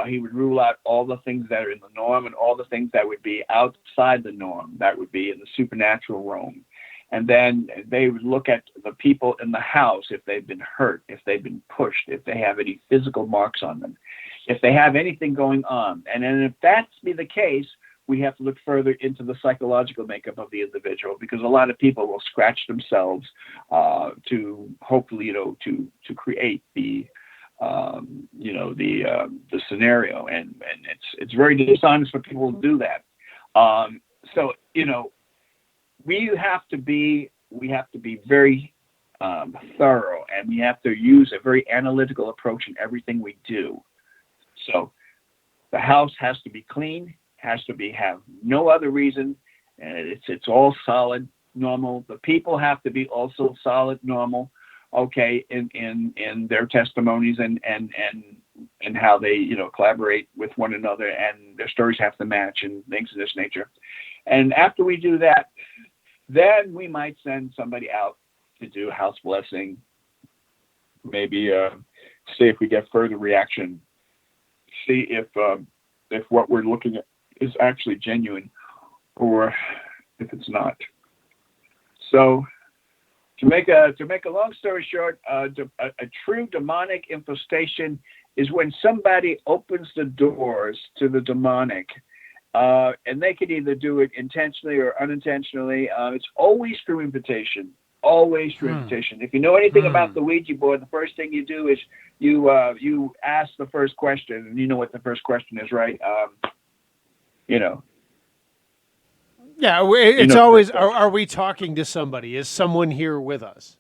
He would rule out all the things that are in the norm and all the things that would be outside the norm, that would be in the supernatural realm. And then they would look at the people in the house, if they've been hurt, if they've been pushed, if they have any physical marks on them, if they have anything going on. And then if that's be the case, we have to look further into the psychological makeup of the individual, because a lot of people will scratch themselves to hopefully, to create the scenario, and it's very dishonest for people to do that. So we have to be very thorough, and we have to use a very analytical approach in everything we do. So the house has to be clean, has to have no other reason, and it's all solid, normal. The people have to be also solid, normal, okay, in their testimonies and how they collaborate with one another, and their stories have to match and things of this nature. And after we do that, then we might send somebody out to do house blessing, maybe see if we get further reaction, see if what we're looking at is actually genuine or if it's not. So to make a long story short, a true demonic infestation is when somebody opens the doors to the demonic, and they can either do it intentionally or unintentionally. It's always through invitation. Always through invitation. If you know anything about the Ouija board, the first thing you do is you ask the first question, and you know what the first question is, right? Yeah, it's always, are we talking to somebody? Is someone here with us?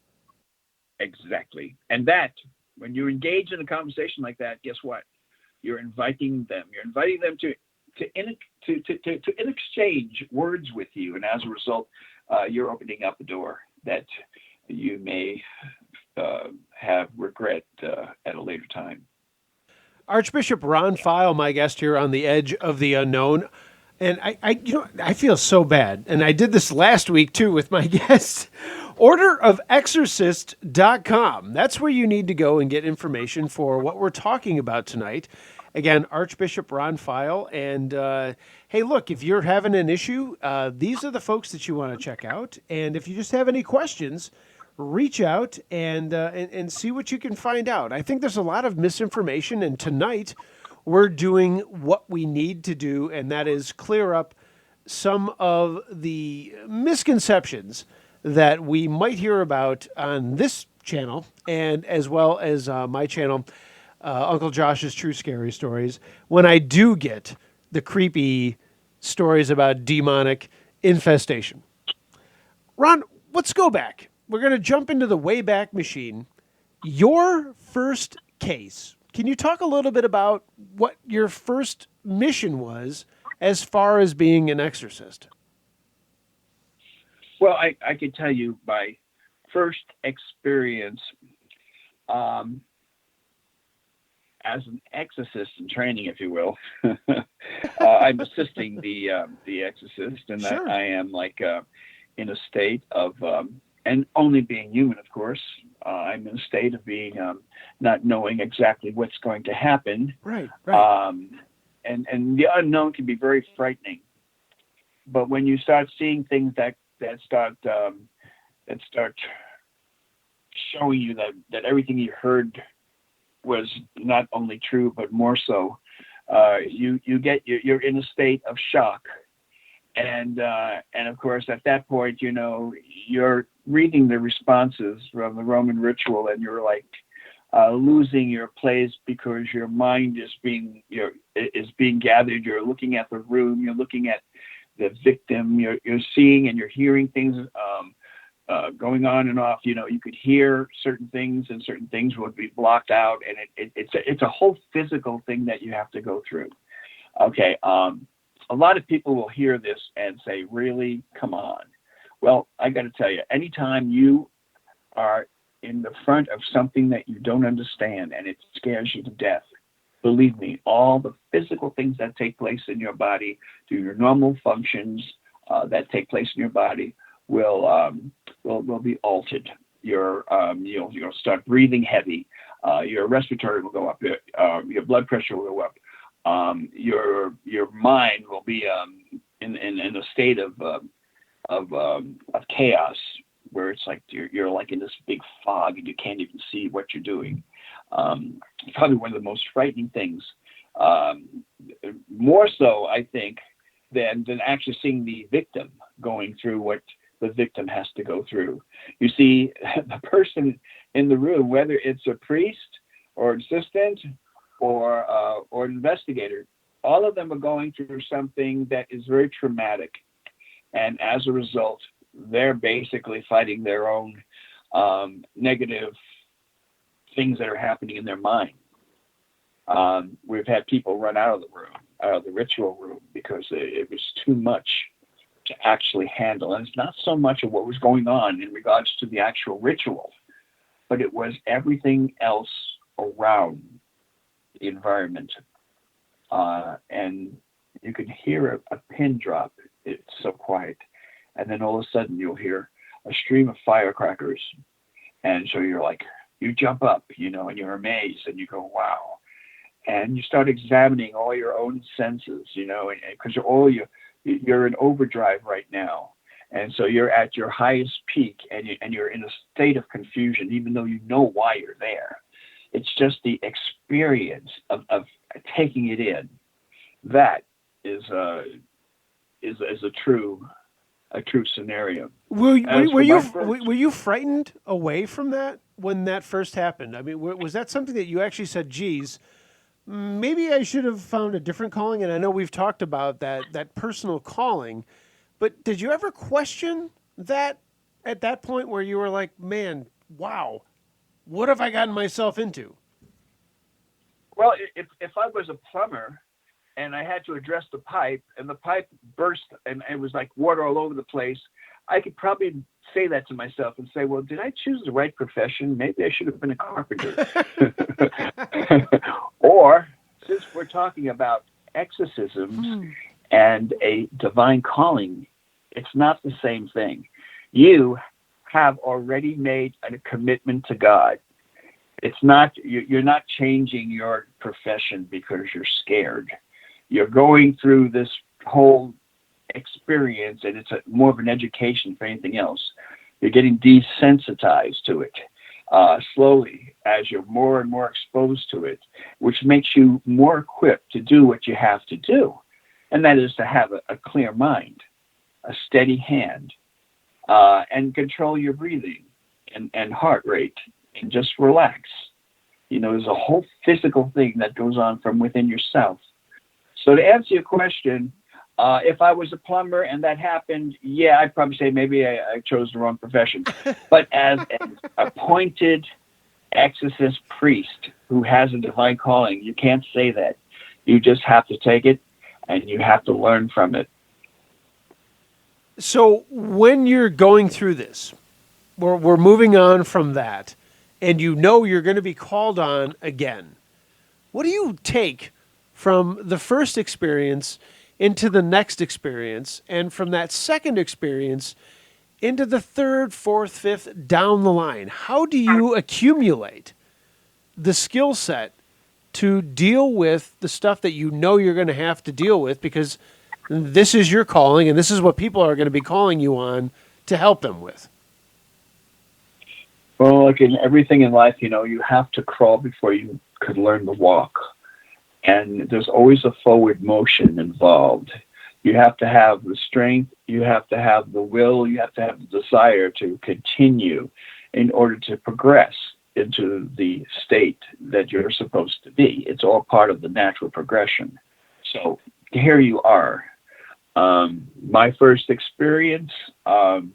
Exactly. And that, when you engage in a conversation like that, guess what? You're inviting them. You're inviting them to exchange words with you, and as a result, you're opening up a door that you may have regret at a later time. Archbishop Ron Feyl, my guest here on the Edge of the Unknown. And I feel so bad. And I did this last week too with my guest. Orderofexorcist.com. That's where you need to go and get information for what we're talking about tonight. Again, Archbishop Ron Feyl. And hey, look, if you're having an issue, these are the folks that you want to check out. And if you just have any questions, reach out and see what you can find out. I think there's a lot of misinformation, and tonight we're doing what we need to do, and that is clear up some of the misconceptions that we might hear about on this channel, and as well as my channel, Uncle Josh's True Scary Stories, when I do get the creepy stories about demonic infestation. Ron, let's go back. We're going to jump into the Wayback Machine. Your first case, can you talk a little bit about what your first mission was as far as being an exorcist? Well, I can tell you my first experience as an exorcist in training, if you will. I'm assisting the exorcist, and Sure. that I am in a state of, and only being human, of course, I'm in a state of being not knowing exactly what's going to happen. Right. And the unknown can be very frightening. But when you start seeing things that start showing you that everything you heard was not only true but more so, you're in a state of shock, and of course at that point you're reading the responses from the Roman ritual, and you're losing your place because your mind is being gathered. You're looking at the room, you're looking at the victim, you're seeing and you're hearing things going on and off. You could hear certain things, and certain things would be blocked out, and it's a whole physical thing that you have to go through. Okay, a lot of people will hear this and say, "Really? Come on." Well, I got to tell you, anytime you are in the front of something that you don't understand and it scares you to death, believe me, all the physical things that take place in your body, through your normal functions that take place in your body, will be altered. You'll start breathing heavy. Your respiratory will go up. Your blood pressure will go up. Your mind will be in a state of chaos, where it's like you're like in this big fog and you can't even see what you're doing. Probably one of the most frightening things, more so I think than actually seeing the victim going through what the victim has to go through. You see, the person in the room, whether it's a priest or assistant or an investigator, all of them are going through something that is very traumatic, and as a result, they're basically fighting their own negative things that are happening in their mind. We've had people run out of the room, out of the ritual room, because it was too much to actually handle. And it's not so much of what was going on in regards to the actual ritual, but it was everything else around the environment. And you can hear a pin drop. It's so quiet. And then all of a sudden you'll hear a stream of firecrackers. And so you jump up, and you're amazed, and you go, wow. And you start examining all your own senses, because you're in overdrive right now. And so you're at your highest peak, and you're in a state of confusion, even though you know why you're there. It's just the experience of taking it in. That is a true scenario. Were you frightened away from that when that first happened? I mean, was that something that you actually said, geez, maybe I should have found a different calling? And I know we've talked about that personal calling, but did you ever question that at that point where you were like, man, wow, what have I gotten myself into? Well, if I was a plumber and I had to address the pipe, and the pipe burst and it was like water all over the place, I could probably say that to myself and say, well, did I choose the right profession? Maybe I should have been a carpenter. Or, since we're talking about exorcisms and a divine calling, it's not the same thing. You have already made a commitment to God. It's not, you're not changing your profession because you're scared. You're going through this whole experience, and it's more of an education for anything else. You're getting desensitized to it slowly as you're more and more exposed to it, which makes you more equipped to do what you have to do. and that is to have a clear mind, a steady hand, and control your breathing and heart rate, and just relax. There's a whole physical thing that goes on from within yourself. So to answer your question, if I was a plumber and that happened, yeah, I'd probably say maybe I chose the wrong profession. But as an appointed exorcist priest who has a divine calling, you can't say that. You just have to take it, and you have to learn from it. So when you're going through this, we're moving on from that, and you're going to be called on again. What do you take from the first experience into the next experience, and from that second experience into the third, fourth, fifth, down the line? How do you accumulate the skill set to deal with the stuff that you're going to have to deal with, because this is your calling and this is what people are going to be calling you on to help them with? Well, like in everything in life, you have to crawl before you could learn to walk. And there's always a forward motion involved. You have to have the strength, you have to have the will, you have to have the desire to continue in order to progress into the state that you're supposed to be. It's all part of the natural progression. So here you are. My first experience, and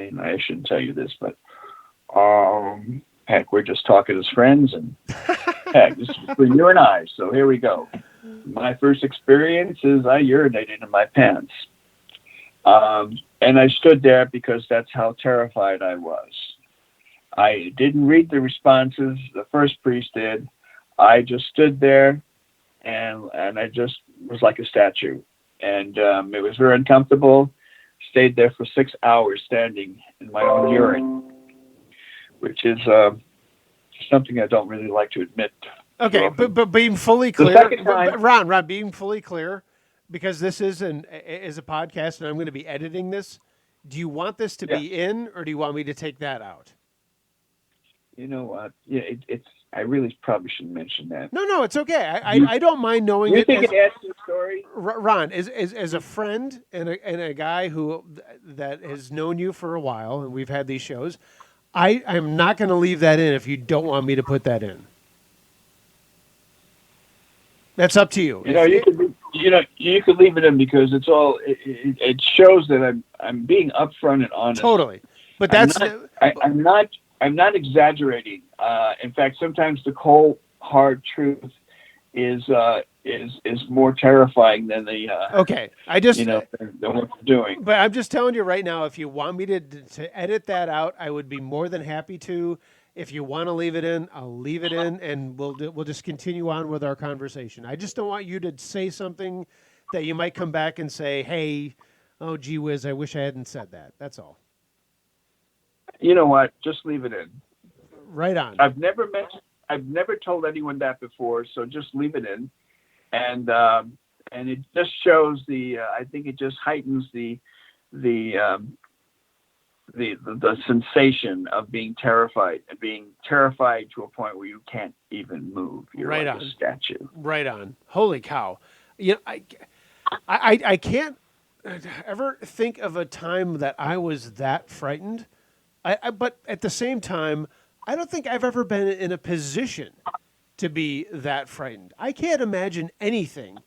I shouldn't tell you this, but heck, we're just talking as friends, and heck, this is for you and I, so here we go. My first experience is I urinated in my pants. And I stood there because that's how terrified I was. I didn't read the responses. The first priest did. I just stood there, and I just was like a statue. And it was very uncomfortable. Stayed there for 6 hours standing in my own urine, which is something I don't really like to admit. Okay, but being fully clear, Ron, being fully clear, because this is a podcast and I'm going to be editing this. Do you want this to be in, or do you want me to take that out? I really probably shouldn't mention that. No, it's okay. I don't mind knowing it. You think it adds to the story? Ron, as a friend and a guy that has known you for a while, and we've had these shows, I'm not going to leave that in if you don't want me to put that in. That's up to you. You could leave it in because it's all. It shows that I'm being upfront and honest. Totally, but that's. I'm not exaggerating. In fact, sometimes the cold, hard truth is more terrifying than the. Okay, I just than what you're doing. But I'm just telling you right now, if you want me to edit that out, I would be more than happy to. If you want to leave it in, I'll leave it in, and we'll just continue on with our conversation. I just don't want you to say something that you might come back and say, "Hey, oh gee whiz, I wish I hadn't said that." That's all. You know what? Just leave it in. Right on. I've never told anyone that before, so just leave it in, and it just shows I think it just heightens the sensation of being terrified, and being terrified to a point where you can't even move. You're right like on. A statue. Right on. Holy cow! I can't ever think of a time that I was that frightened. But at the same time, I don't think I've ever been in a position to be that frightened. I can't imagine anything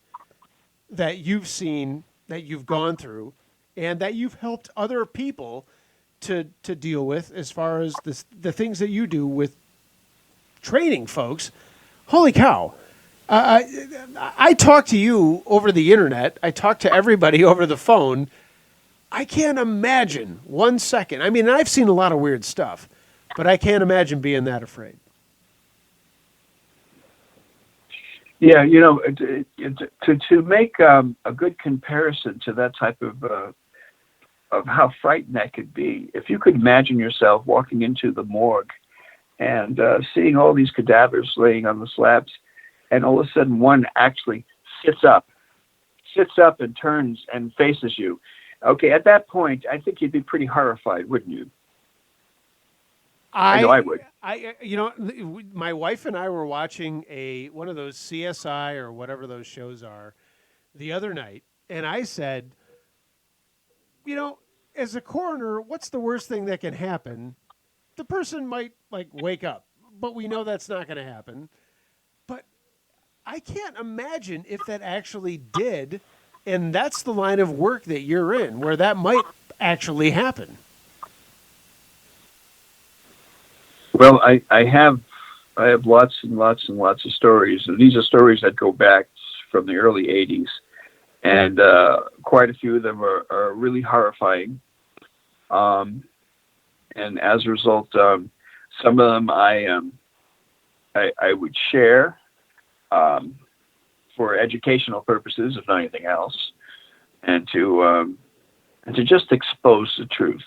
that you've seen, that you've gone through, and that you've helped other people to deal with, as far as the things that you do with training folks. Holy cow. I talk to you over the internet. I talk to everybody over the phone. I can't imagine 1 second. I mean, I've seen a lot of weird stuff, but I can't imagine being that afraid. Yeah, to make a good comparison to that type of how frightened that could be, if you could imagine yourself walking into the morgue and seeing all these cadavers laying on the slabs, and all of a sudden one actually sits up and turns and faces you. Okay, at that point, I think you'd be pretty horrified, wouldn't you? I know I would. My wife and I were watching one of those CSI or whatever those shows are, the other night, and I said, as a coroner, what's the worst thing that can happen? The person might wake up, but we know that's not going to happen. But I can't imagine if that actually did, and that's the line of work that you're in, where that might actually happen. Well, I have lots and lots and lots of stories, and these are stories that go back from the early '80s, and quite a few of them are really horrifying. And as a result, some of them I would share for educational purposes, if not anything else, and to just expose the truth,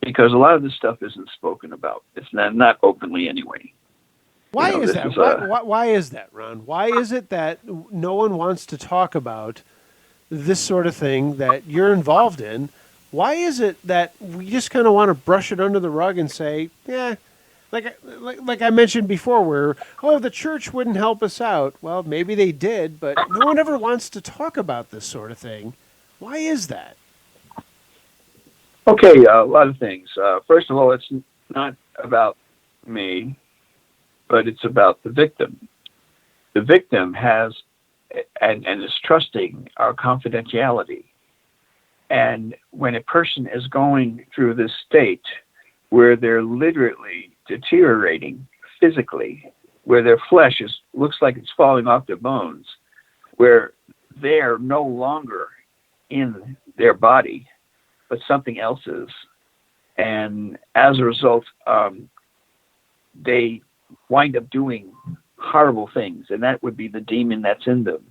because a lot of this stuff isn't spoken about. It's not openly anyway. Why is that? Why is that, Ron? Why is it that no one wants to talk about this sort of thing that you're involved in? Why is it that we just kind of want to brush it under the rug and say, yeah, like I mentioned before, where, the church wouldn't help us out. Well, maybe they did, but no one ever wants to talk about this sort of thing. Why is that? Okay, a lot of things. First of all, it's not about me, but it's about the victim. The victim has and is trusting our confidentiality. And when a person is going through this state where they're literally deteriorating physically, where their flesh looks like it's falling off their bones, where they're no longer in their body, but something else is. And as a result, they wind up doing horrible things, and that would be the demon that's in them.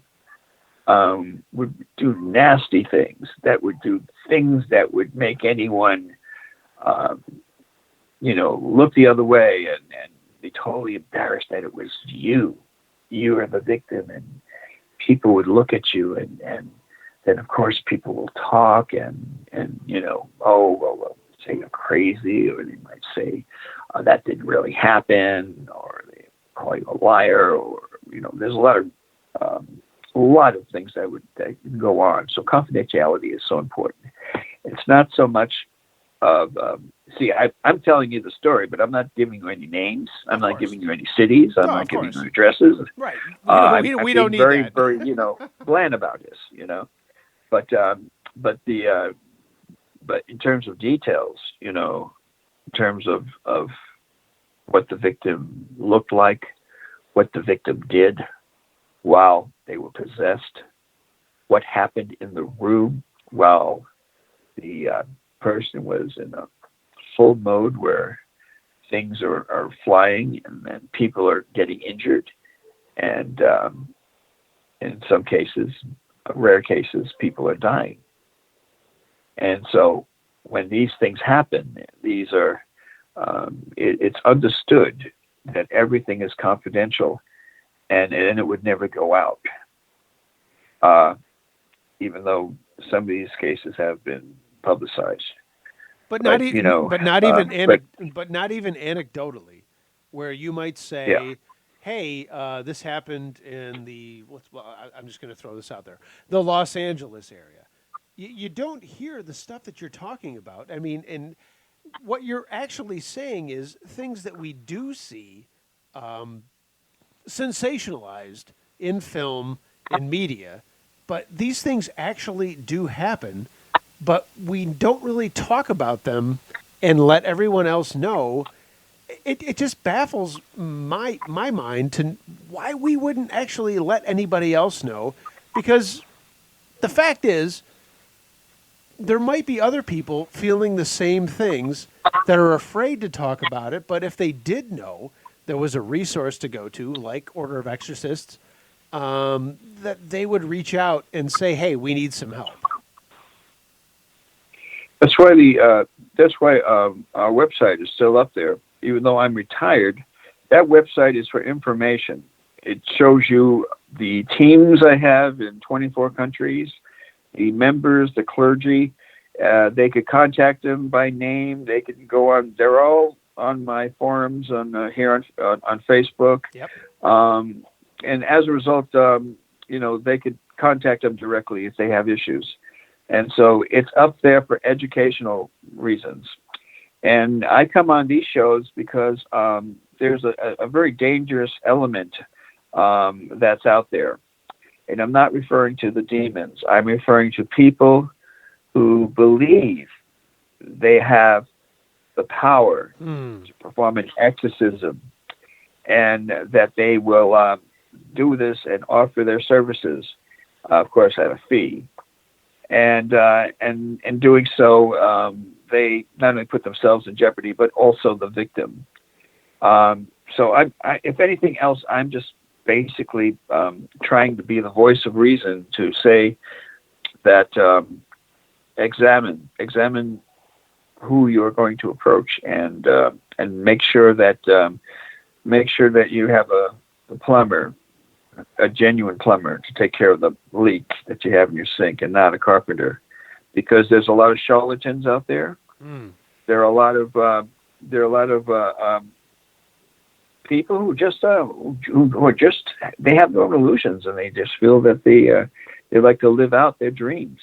Would do nasty things, that would do things that would make anyone, look the other way and be totally embarrassed that it was you. You are the victim, and people would look at you, and then of course people will talk and say you're crazy, or they might say that didn't really happen, or they call you a liar, or there's a lot of things that can go on. So confidentiality is so important. It's not so much of, I'm telling you the story, but I'm not giving you any names. I'm not giving you any cities. I'm not giving you addresses. Right. We don't need very, that. very, bland about this, But in terms of details, in terms of what the victim looked like, what the victim did while they were possessed, what happened in the room while the person was in a full mode where things are flying and then people are getting injured, and in some cases, rare cases, people are dying. And so when these things happen, these are it's understood that everything is confidential, and it would never go out, even though some of these cases have been publicized. But not even anecdotally, where you might say, "Hey, this happened in I'm just going to throw this out there, the Los Angeles area." You don't hear the stuff that you're talking about. I mean, and what you're actually saying is things that we do see sensationalized in film and media, but these things actually do happen, but we don't really talk about them and let everyone else know. It just baffles my mind to why we wouldn't actually let anybody else know, because the fact is there might be other people feeling the same things that are afraid to talk about it, but if they did know there was a resource to go to, like Order of Exorcists, that they would reach out and say, "Hey, we need some help." That's why our website is still up there, even though I'm retired. That website is for information. It shows you the teams I have in 24 countries, the members, the clergy. They could contact them by name. They could go on. They're all on my forums here on Facebook. Yep. And as a result, they could contact them directly if they have issues. And so it's up there for educational reasons. And I come on these shows because there's a very dangerous element that's out there. And I'm not referring to the demons. I'm referring to people who believe they have the power to perform an exorcism, and that they will do this and offer their services, of course, at a fee. And in doing so, they not only put themselves in jeopardy, but also the victim. So I, if anything else, I'm just basically trying to be the voice of reason to say that examine who you're going to approach, and make sure that you have a plumber, a genuine plumber, to take care of the leak that you have in your sink, and not a carpenter, because there's a lot of charlatans out there. There are a lot of people who just who are just, they have their own illusions, and they just feel that they like to live out their dreams.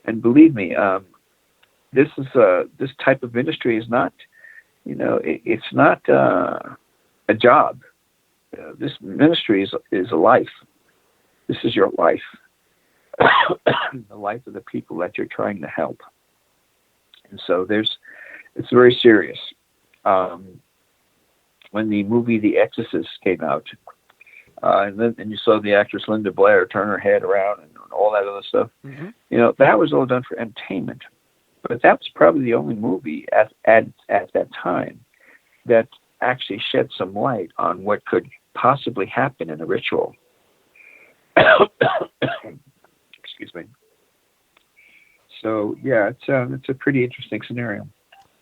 And believe me, this type of ministry is not, it's not a job. This ministry is a life. This is your life, the life of the people that you're trying to help. And so it's very serious. When the movie The Exorcist came out, and you saw the actress Linda Blair turn her head around and all that other stuff, that was all done for entertainment. But that was probably the only movie at that time that actually shed some light on what could possibly happen in a ritual. Excuse me. So yeah, it's a pretty interesting scenario.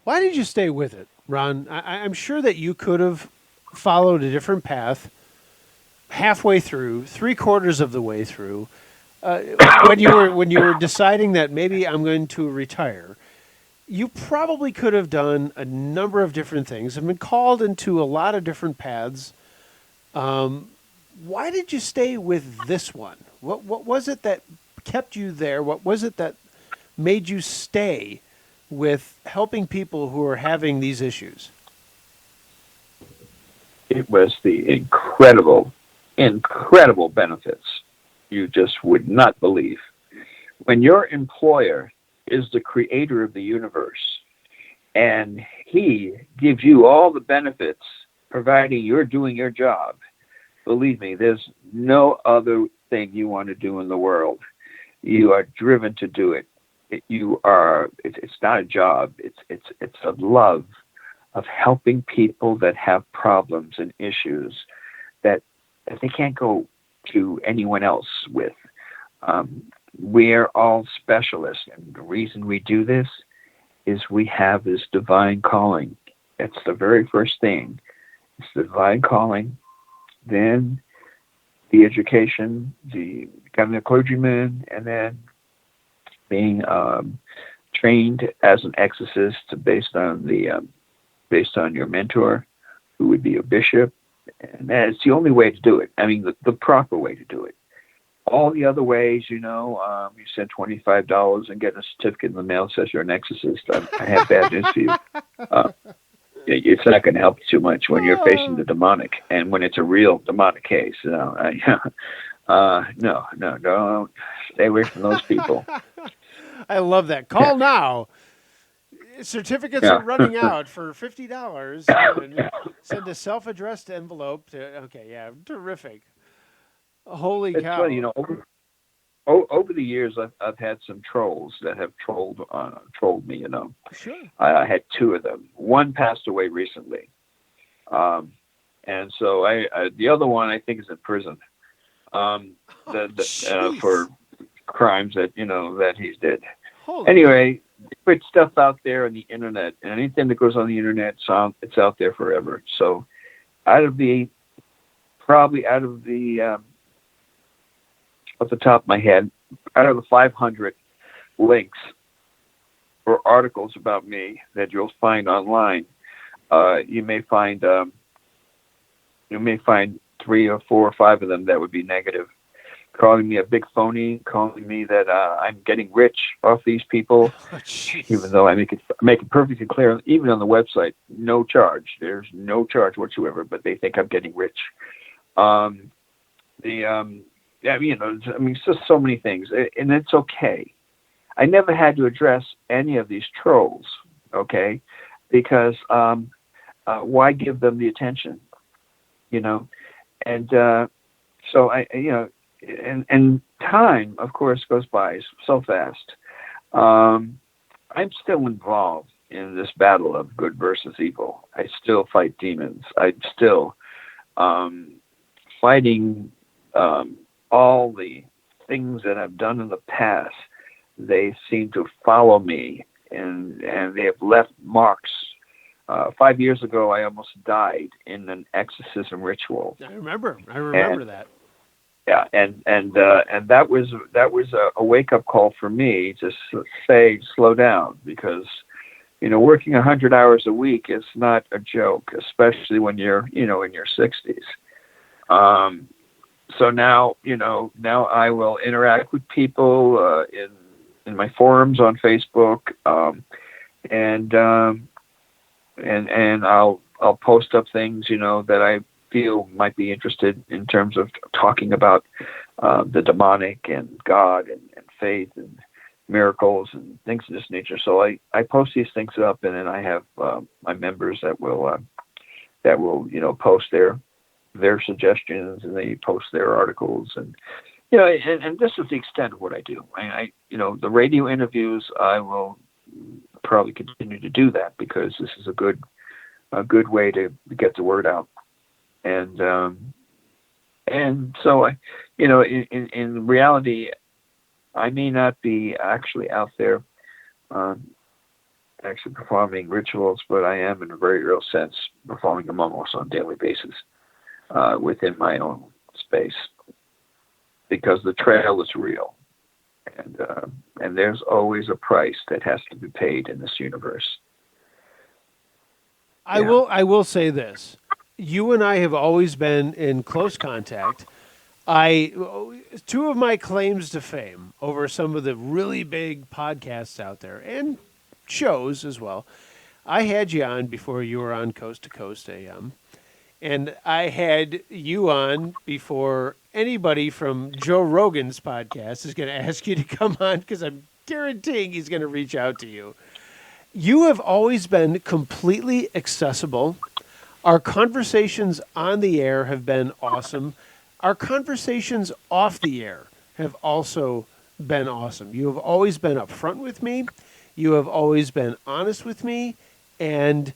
Why did you stay with it, Ron? I'm sure that you could have followed a different path halfway through, 3/4 of the way through, when you were deciding that maybe I'm going to retire. You probably could have done a number of different things and been called into a lot of different paths. Why did you stay with this one? What was it that kept you there? What was it that made you stay with helping people who are having these issues? It was the incredible benefits you just would not believe. When your employer is the creator of the universe, and he gives you all the benefits, providing you're doing your job, believe me, there's no other thing you want to do in the world. You are driven to do it. It's not a job. It's a love of helping people that have problems and issues that they can't go to anyone else with. We're all specialists, and the reason we do this is we have this divine calling. It's the very first thing. It's the divine calling, then the education, becoming a clergyman, and then being trained as an exorcist based on your mentor, who would be a bishop. And that's the only way to do it. I mean, the proper way to do it. All the other ways, you send $25 and get a certificate in the mail that says you're an exorcist. I have bad news for you. It's not going to help you too much when you're facing the demonic, and when it's a real demonic case. No, don't stay away from those people. I love that. Call now. Certificates are running out for $50. And send a self-addressed envelope to. Okay, yeah, terrific. Holy cow! Funny, over the years, I've had some trolls that have trolled me. Sure. I had 2 of them. One passed away recently, and so the other one I think is in prison, for crimes that he's did. Anyway, they put stuff out there on the internet, and anything that goes on the internet, it's out there forever. So, off the top of my head, out of the 500 links or articles about me that you'll find online, you may find 3 or 4 or 5 of them that would be negative. calling me a big phony, calling me that I'm getting rich off these people, Oh, jeez. even though I make it perfectly clear, even on the website, no charge. There's no charge whatsoever, but they think I'm getting rich. Yeah, it's just so many things, and it's okay. I never had to address any of these trolls, okay, because why give them the attention, And so and time, of course, goes by so fast. I'm still involved in this battle of good versus evil. I still fight demons. I'm still fighting all the things that I've done in the past. They seem to follow me, and they have left marks. 5 years ago, I almost died in an exorcism ritual. I remember that. Yeah, and that was a wake up call for me to say slow down, because working 100 hours a week is not a joke, especially when you're in your 60s. So now I will interact with people in my forums on Facebook, and I'll post up things that I feel might be interested in terms of talking about the demonic and God and faith and miracles and things of this nature. So I post these things up, and then I have my members that will post their suggestions, and they post their articles, and and this is the extent of what I do. I the radio interviews, I will probably continue to do that, because this is a good way to get the word out. And so in reality, I may not be actually out there actually performing rituals, but I am, in a very real sense, performing them almost on a daily basis within my own space, because the trail is real, and there's always a price that has to be paid in this universe. I will say this. You and I have always been in close contact. Two of my claims to fame over some of the really big podcasts out there, and shows as well. I had you on before you were on Coast to Coast AM, and I had you on before anybody from Joe Rogan's podcast is going to ask you to come on, because I'm guaranteeing he's going to reach out to you. You have always been completely accessible. Our conversations on the air have been awesome. Our conversations off the air have also been awesome. You have always been upfront with me. You have always been honest with me. And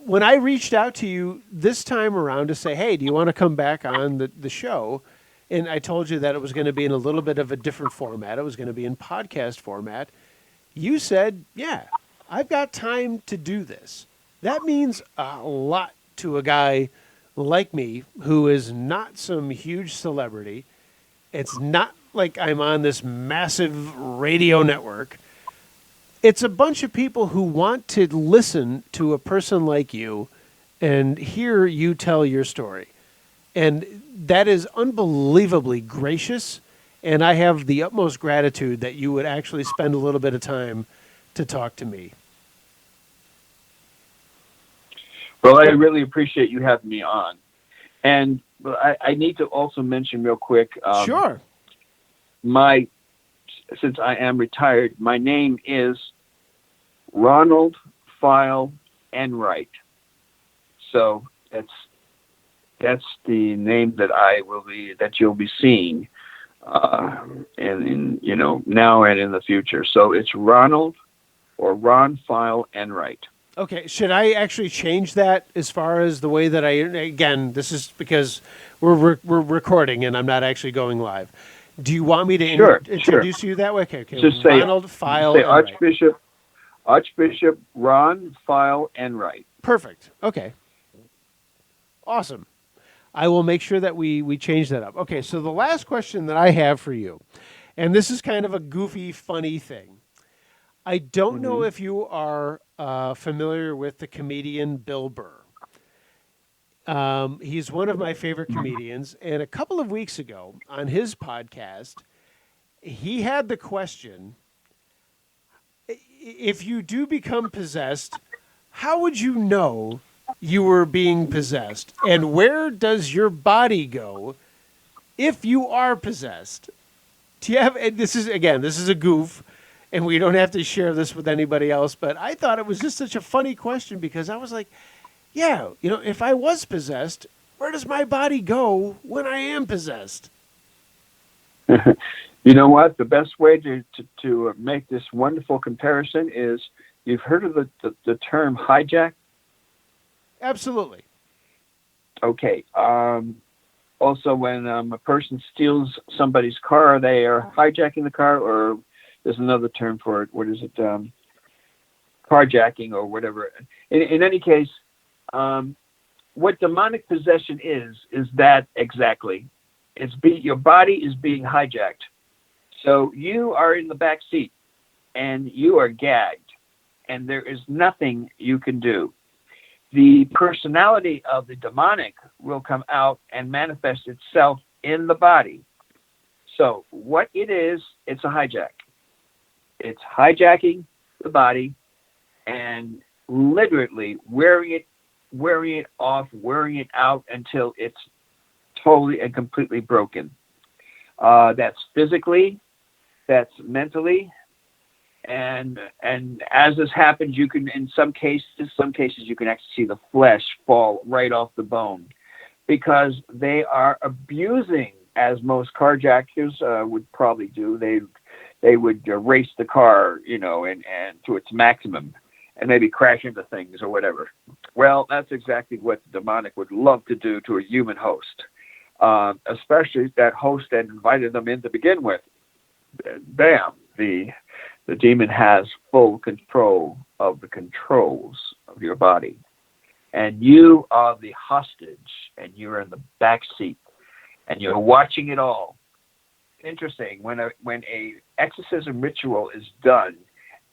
when I reached out to you this time around to say, hey, do you want to come back on the show? And I told you that it was going to be in a little bit of a different format. It was going to be in podcast format. You said, yeah, I've got time to do this. That means a lot to a guy like me, who is not some huge celebrity. It's not like I'm on this massive radio network. It's a bunch of people who want to listen to a person like you and hear you tell your story. And that is unbelievably gracious. And I have the utmost gratitude that you would actually spend a little bit of time to talk to me. Well, I really appreciate you having me on. And I need to also mention real quick. Sure. Since I am retired, my name is Ronald Feyl Enright. So that's the name that you'll be seeing, and now and in the future. So it's Ronald or Ron Feyl Enright. Okay, should I actually change that as far as the way that again, this is because we're recording and I'm not actually going live. Do you want me to introduce you that way? Okay. Just say Ronald Feyl Enright. Archbishop Ron Feyl Enright. Perfect. Okay. Awesome. I will make sure that we change that up. Okay, so the last question that I have for you, and this is kind of a goofy, funny thing. I don't know if you are familiar with the comedian Bill Burr. He's one of my favorite comedians. And a couple of weeks ago on his podcast, he had the question, if you do become possessed, how would you know you were being possessed? And where does your body go if you are possessed? Do you have, and this is a goof, and we don't have to share this with anybody else, but I thought it was just such a funny question because I was like, yeah, if I was possessed, where does my body go when I am possessed? You know what? The best way to make this wonderful comparison is, you've heard of the term hijack? Absolutely. Okay. Also, when a person steals somebody's car, they are hijacking the car, or there's another term for it. What is it? Carjacking or whatever. In any case, what demonic possession is that exactly. Your body is being hijacked. So you are in the back seat and you are gagged, and there is nothing you can do. The personality of the demonic will come out and manifest itself in the body. So what it is, it's a hijack. It's hijacking the body and literally wearing it off, wearing it out until it's totally and completely broken. That's physically, that's mentally, and as this happens, you can, in some cases you can actually see the flesh fall right off the bone, because they are abusing, as most carjackers would probably do. They would race the car, and to its maximum, and maybe crash into things or whatever. Well, that's exactly what the demonic would love to do to a human host, especially that host that invited them in to begin with. Bam, the demon has full control of the controls of your body, and you are the hostage, and you're in the back seat, and you're watching it all. Interesting, when a exorcism ritual is done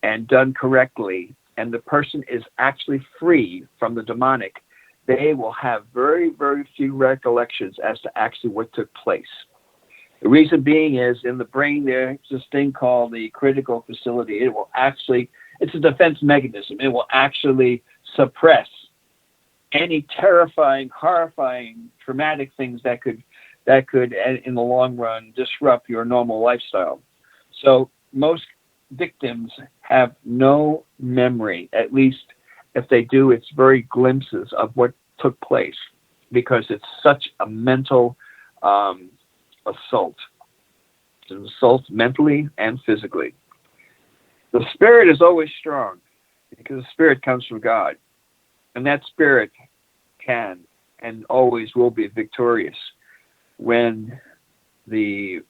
and done correctly, and the person is actually free from the demonic, they will have very, very few recollections as to actually what took place. The reason being is, in the brain there's this thing called the critical facility. It's a defense mechanism. It will actually suppress any terrifying, horrifying, traumatic things that could, in the long run, disrupt your normal lifestyle. So most victims have no memory. At least if they do, it's very glimpses of what took place, because it's such a mental assault. It's an assault mentally and physically. The spirit is always strong, because the spirit comes from God, and that spirit can and always will be victorious when the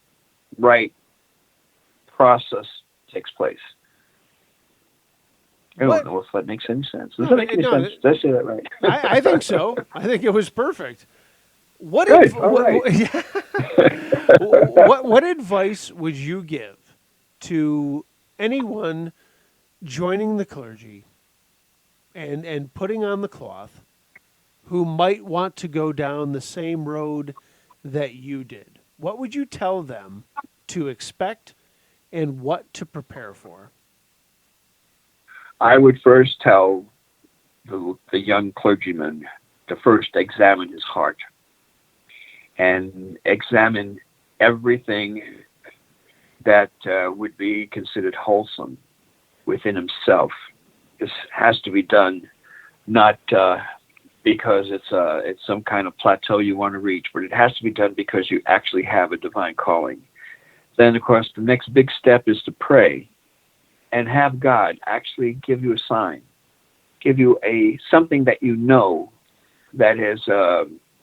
right process takes place. I don't know if that makes any sense. Does that make any sense? Did I say that right? I think so. I think it was perfect. What advice would you give to anyone joining the clergy and putting on the cloth who might want to go down the same road that you did? What would you tell them to expect and what to prepare for? I would first tell the young clergyman to first examine his heart and examine everything that would be considered wholesome within himself. This has to be done not because it's some kind of plateau you want to reach, but it has to be done because you actually have a divine calling. Then, of course, the next big step is to pray and have God actually give you a sign, give you something that you know that is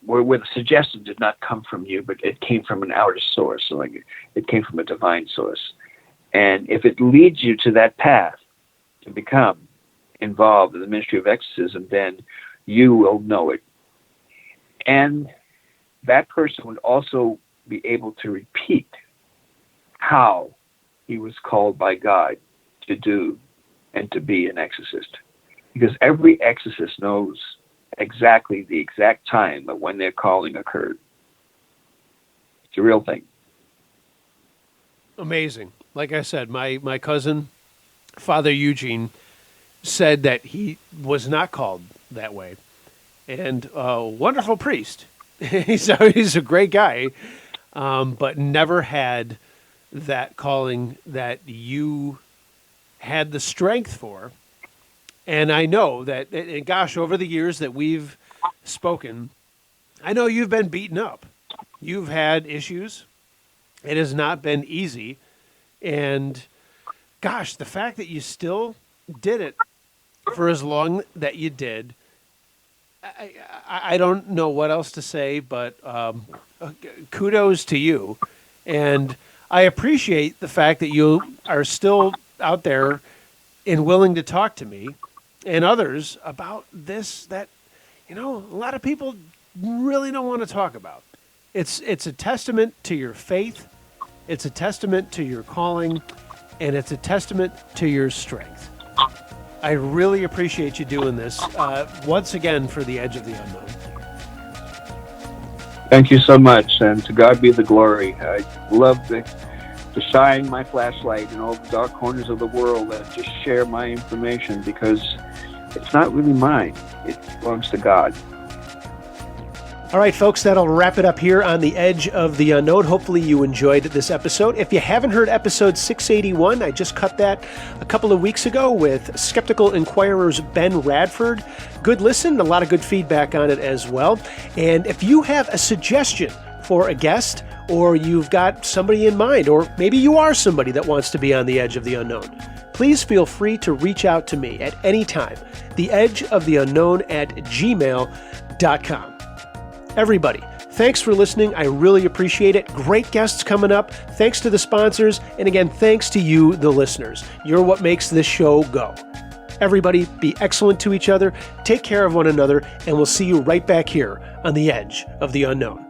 where the suggestion did not come from you, but it came from an outer source, so like it came from a divine source. And if it leads you to that path to become involved in the ministry of exorcism, then you will know it. And that person would also be able to repeat how he was called by God to do and to be an exorcist. Because every exorcist knows exactly the exact time of when their calling occurred. It's a real thing. Amazing. Like I said, my cousin, Father Eugene, said that he was not called that way. And a wonderful priest. He's a great guy, but never had that calling that you had the strength for. And I know that, and gosh, over the years that we've spoken, I know you've been beaten up. You've had issues. It has not been easy. And gosh, the fact that you still did it for as long that you did, I don't know what else to say, but kudos to you. And I appreciate the fact that you are still out there and willing to talk to me and others about this that, a lot of people really don't want to talk about. It's a testament to your faith. It's a testament to your calling, and it's a testament to your strength. I really appreciate you doing this once again for the Edge of the Unknown. Thank you so much, and to God be the glory. I love to shine my flashlight in all the dark corners of the world and just share my information, because it's not really mine. It belongs to God. All right, folks, that'll wrap it up here on the Edge of the Unknown. Hopefully you enjoyed this episode. If you haven't heard episode 681, I just cut that a couple of weeks ago with Skeptical Inquirer's Ben Radford. Good listen, a lot of good feedback on it as well. And if you have a suggestion for a guest, or you've got somebody in mind, or maybe you are somebody that wants to be on the Edge of the Unknown, please feel free to reach out to me at any time. theedgeoftheunknown@gmail.com. Everybody, thanks for listening. I really appreciate it. Great guests coming up. Thanks to the sponsors. And again, thanks to you, the listeners. You're what makes this show go. Everybody, be excellent to each other. Take care of one another. And we'll see you right back here on the Edge of the Unknown.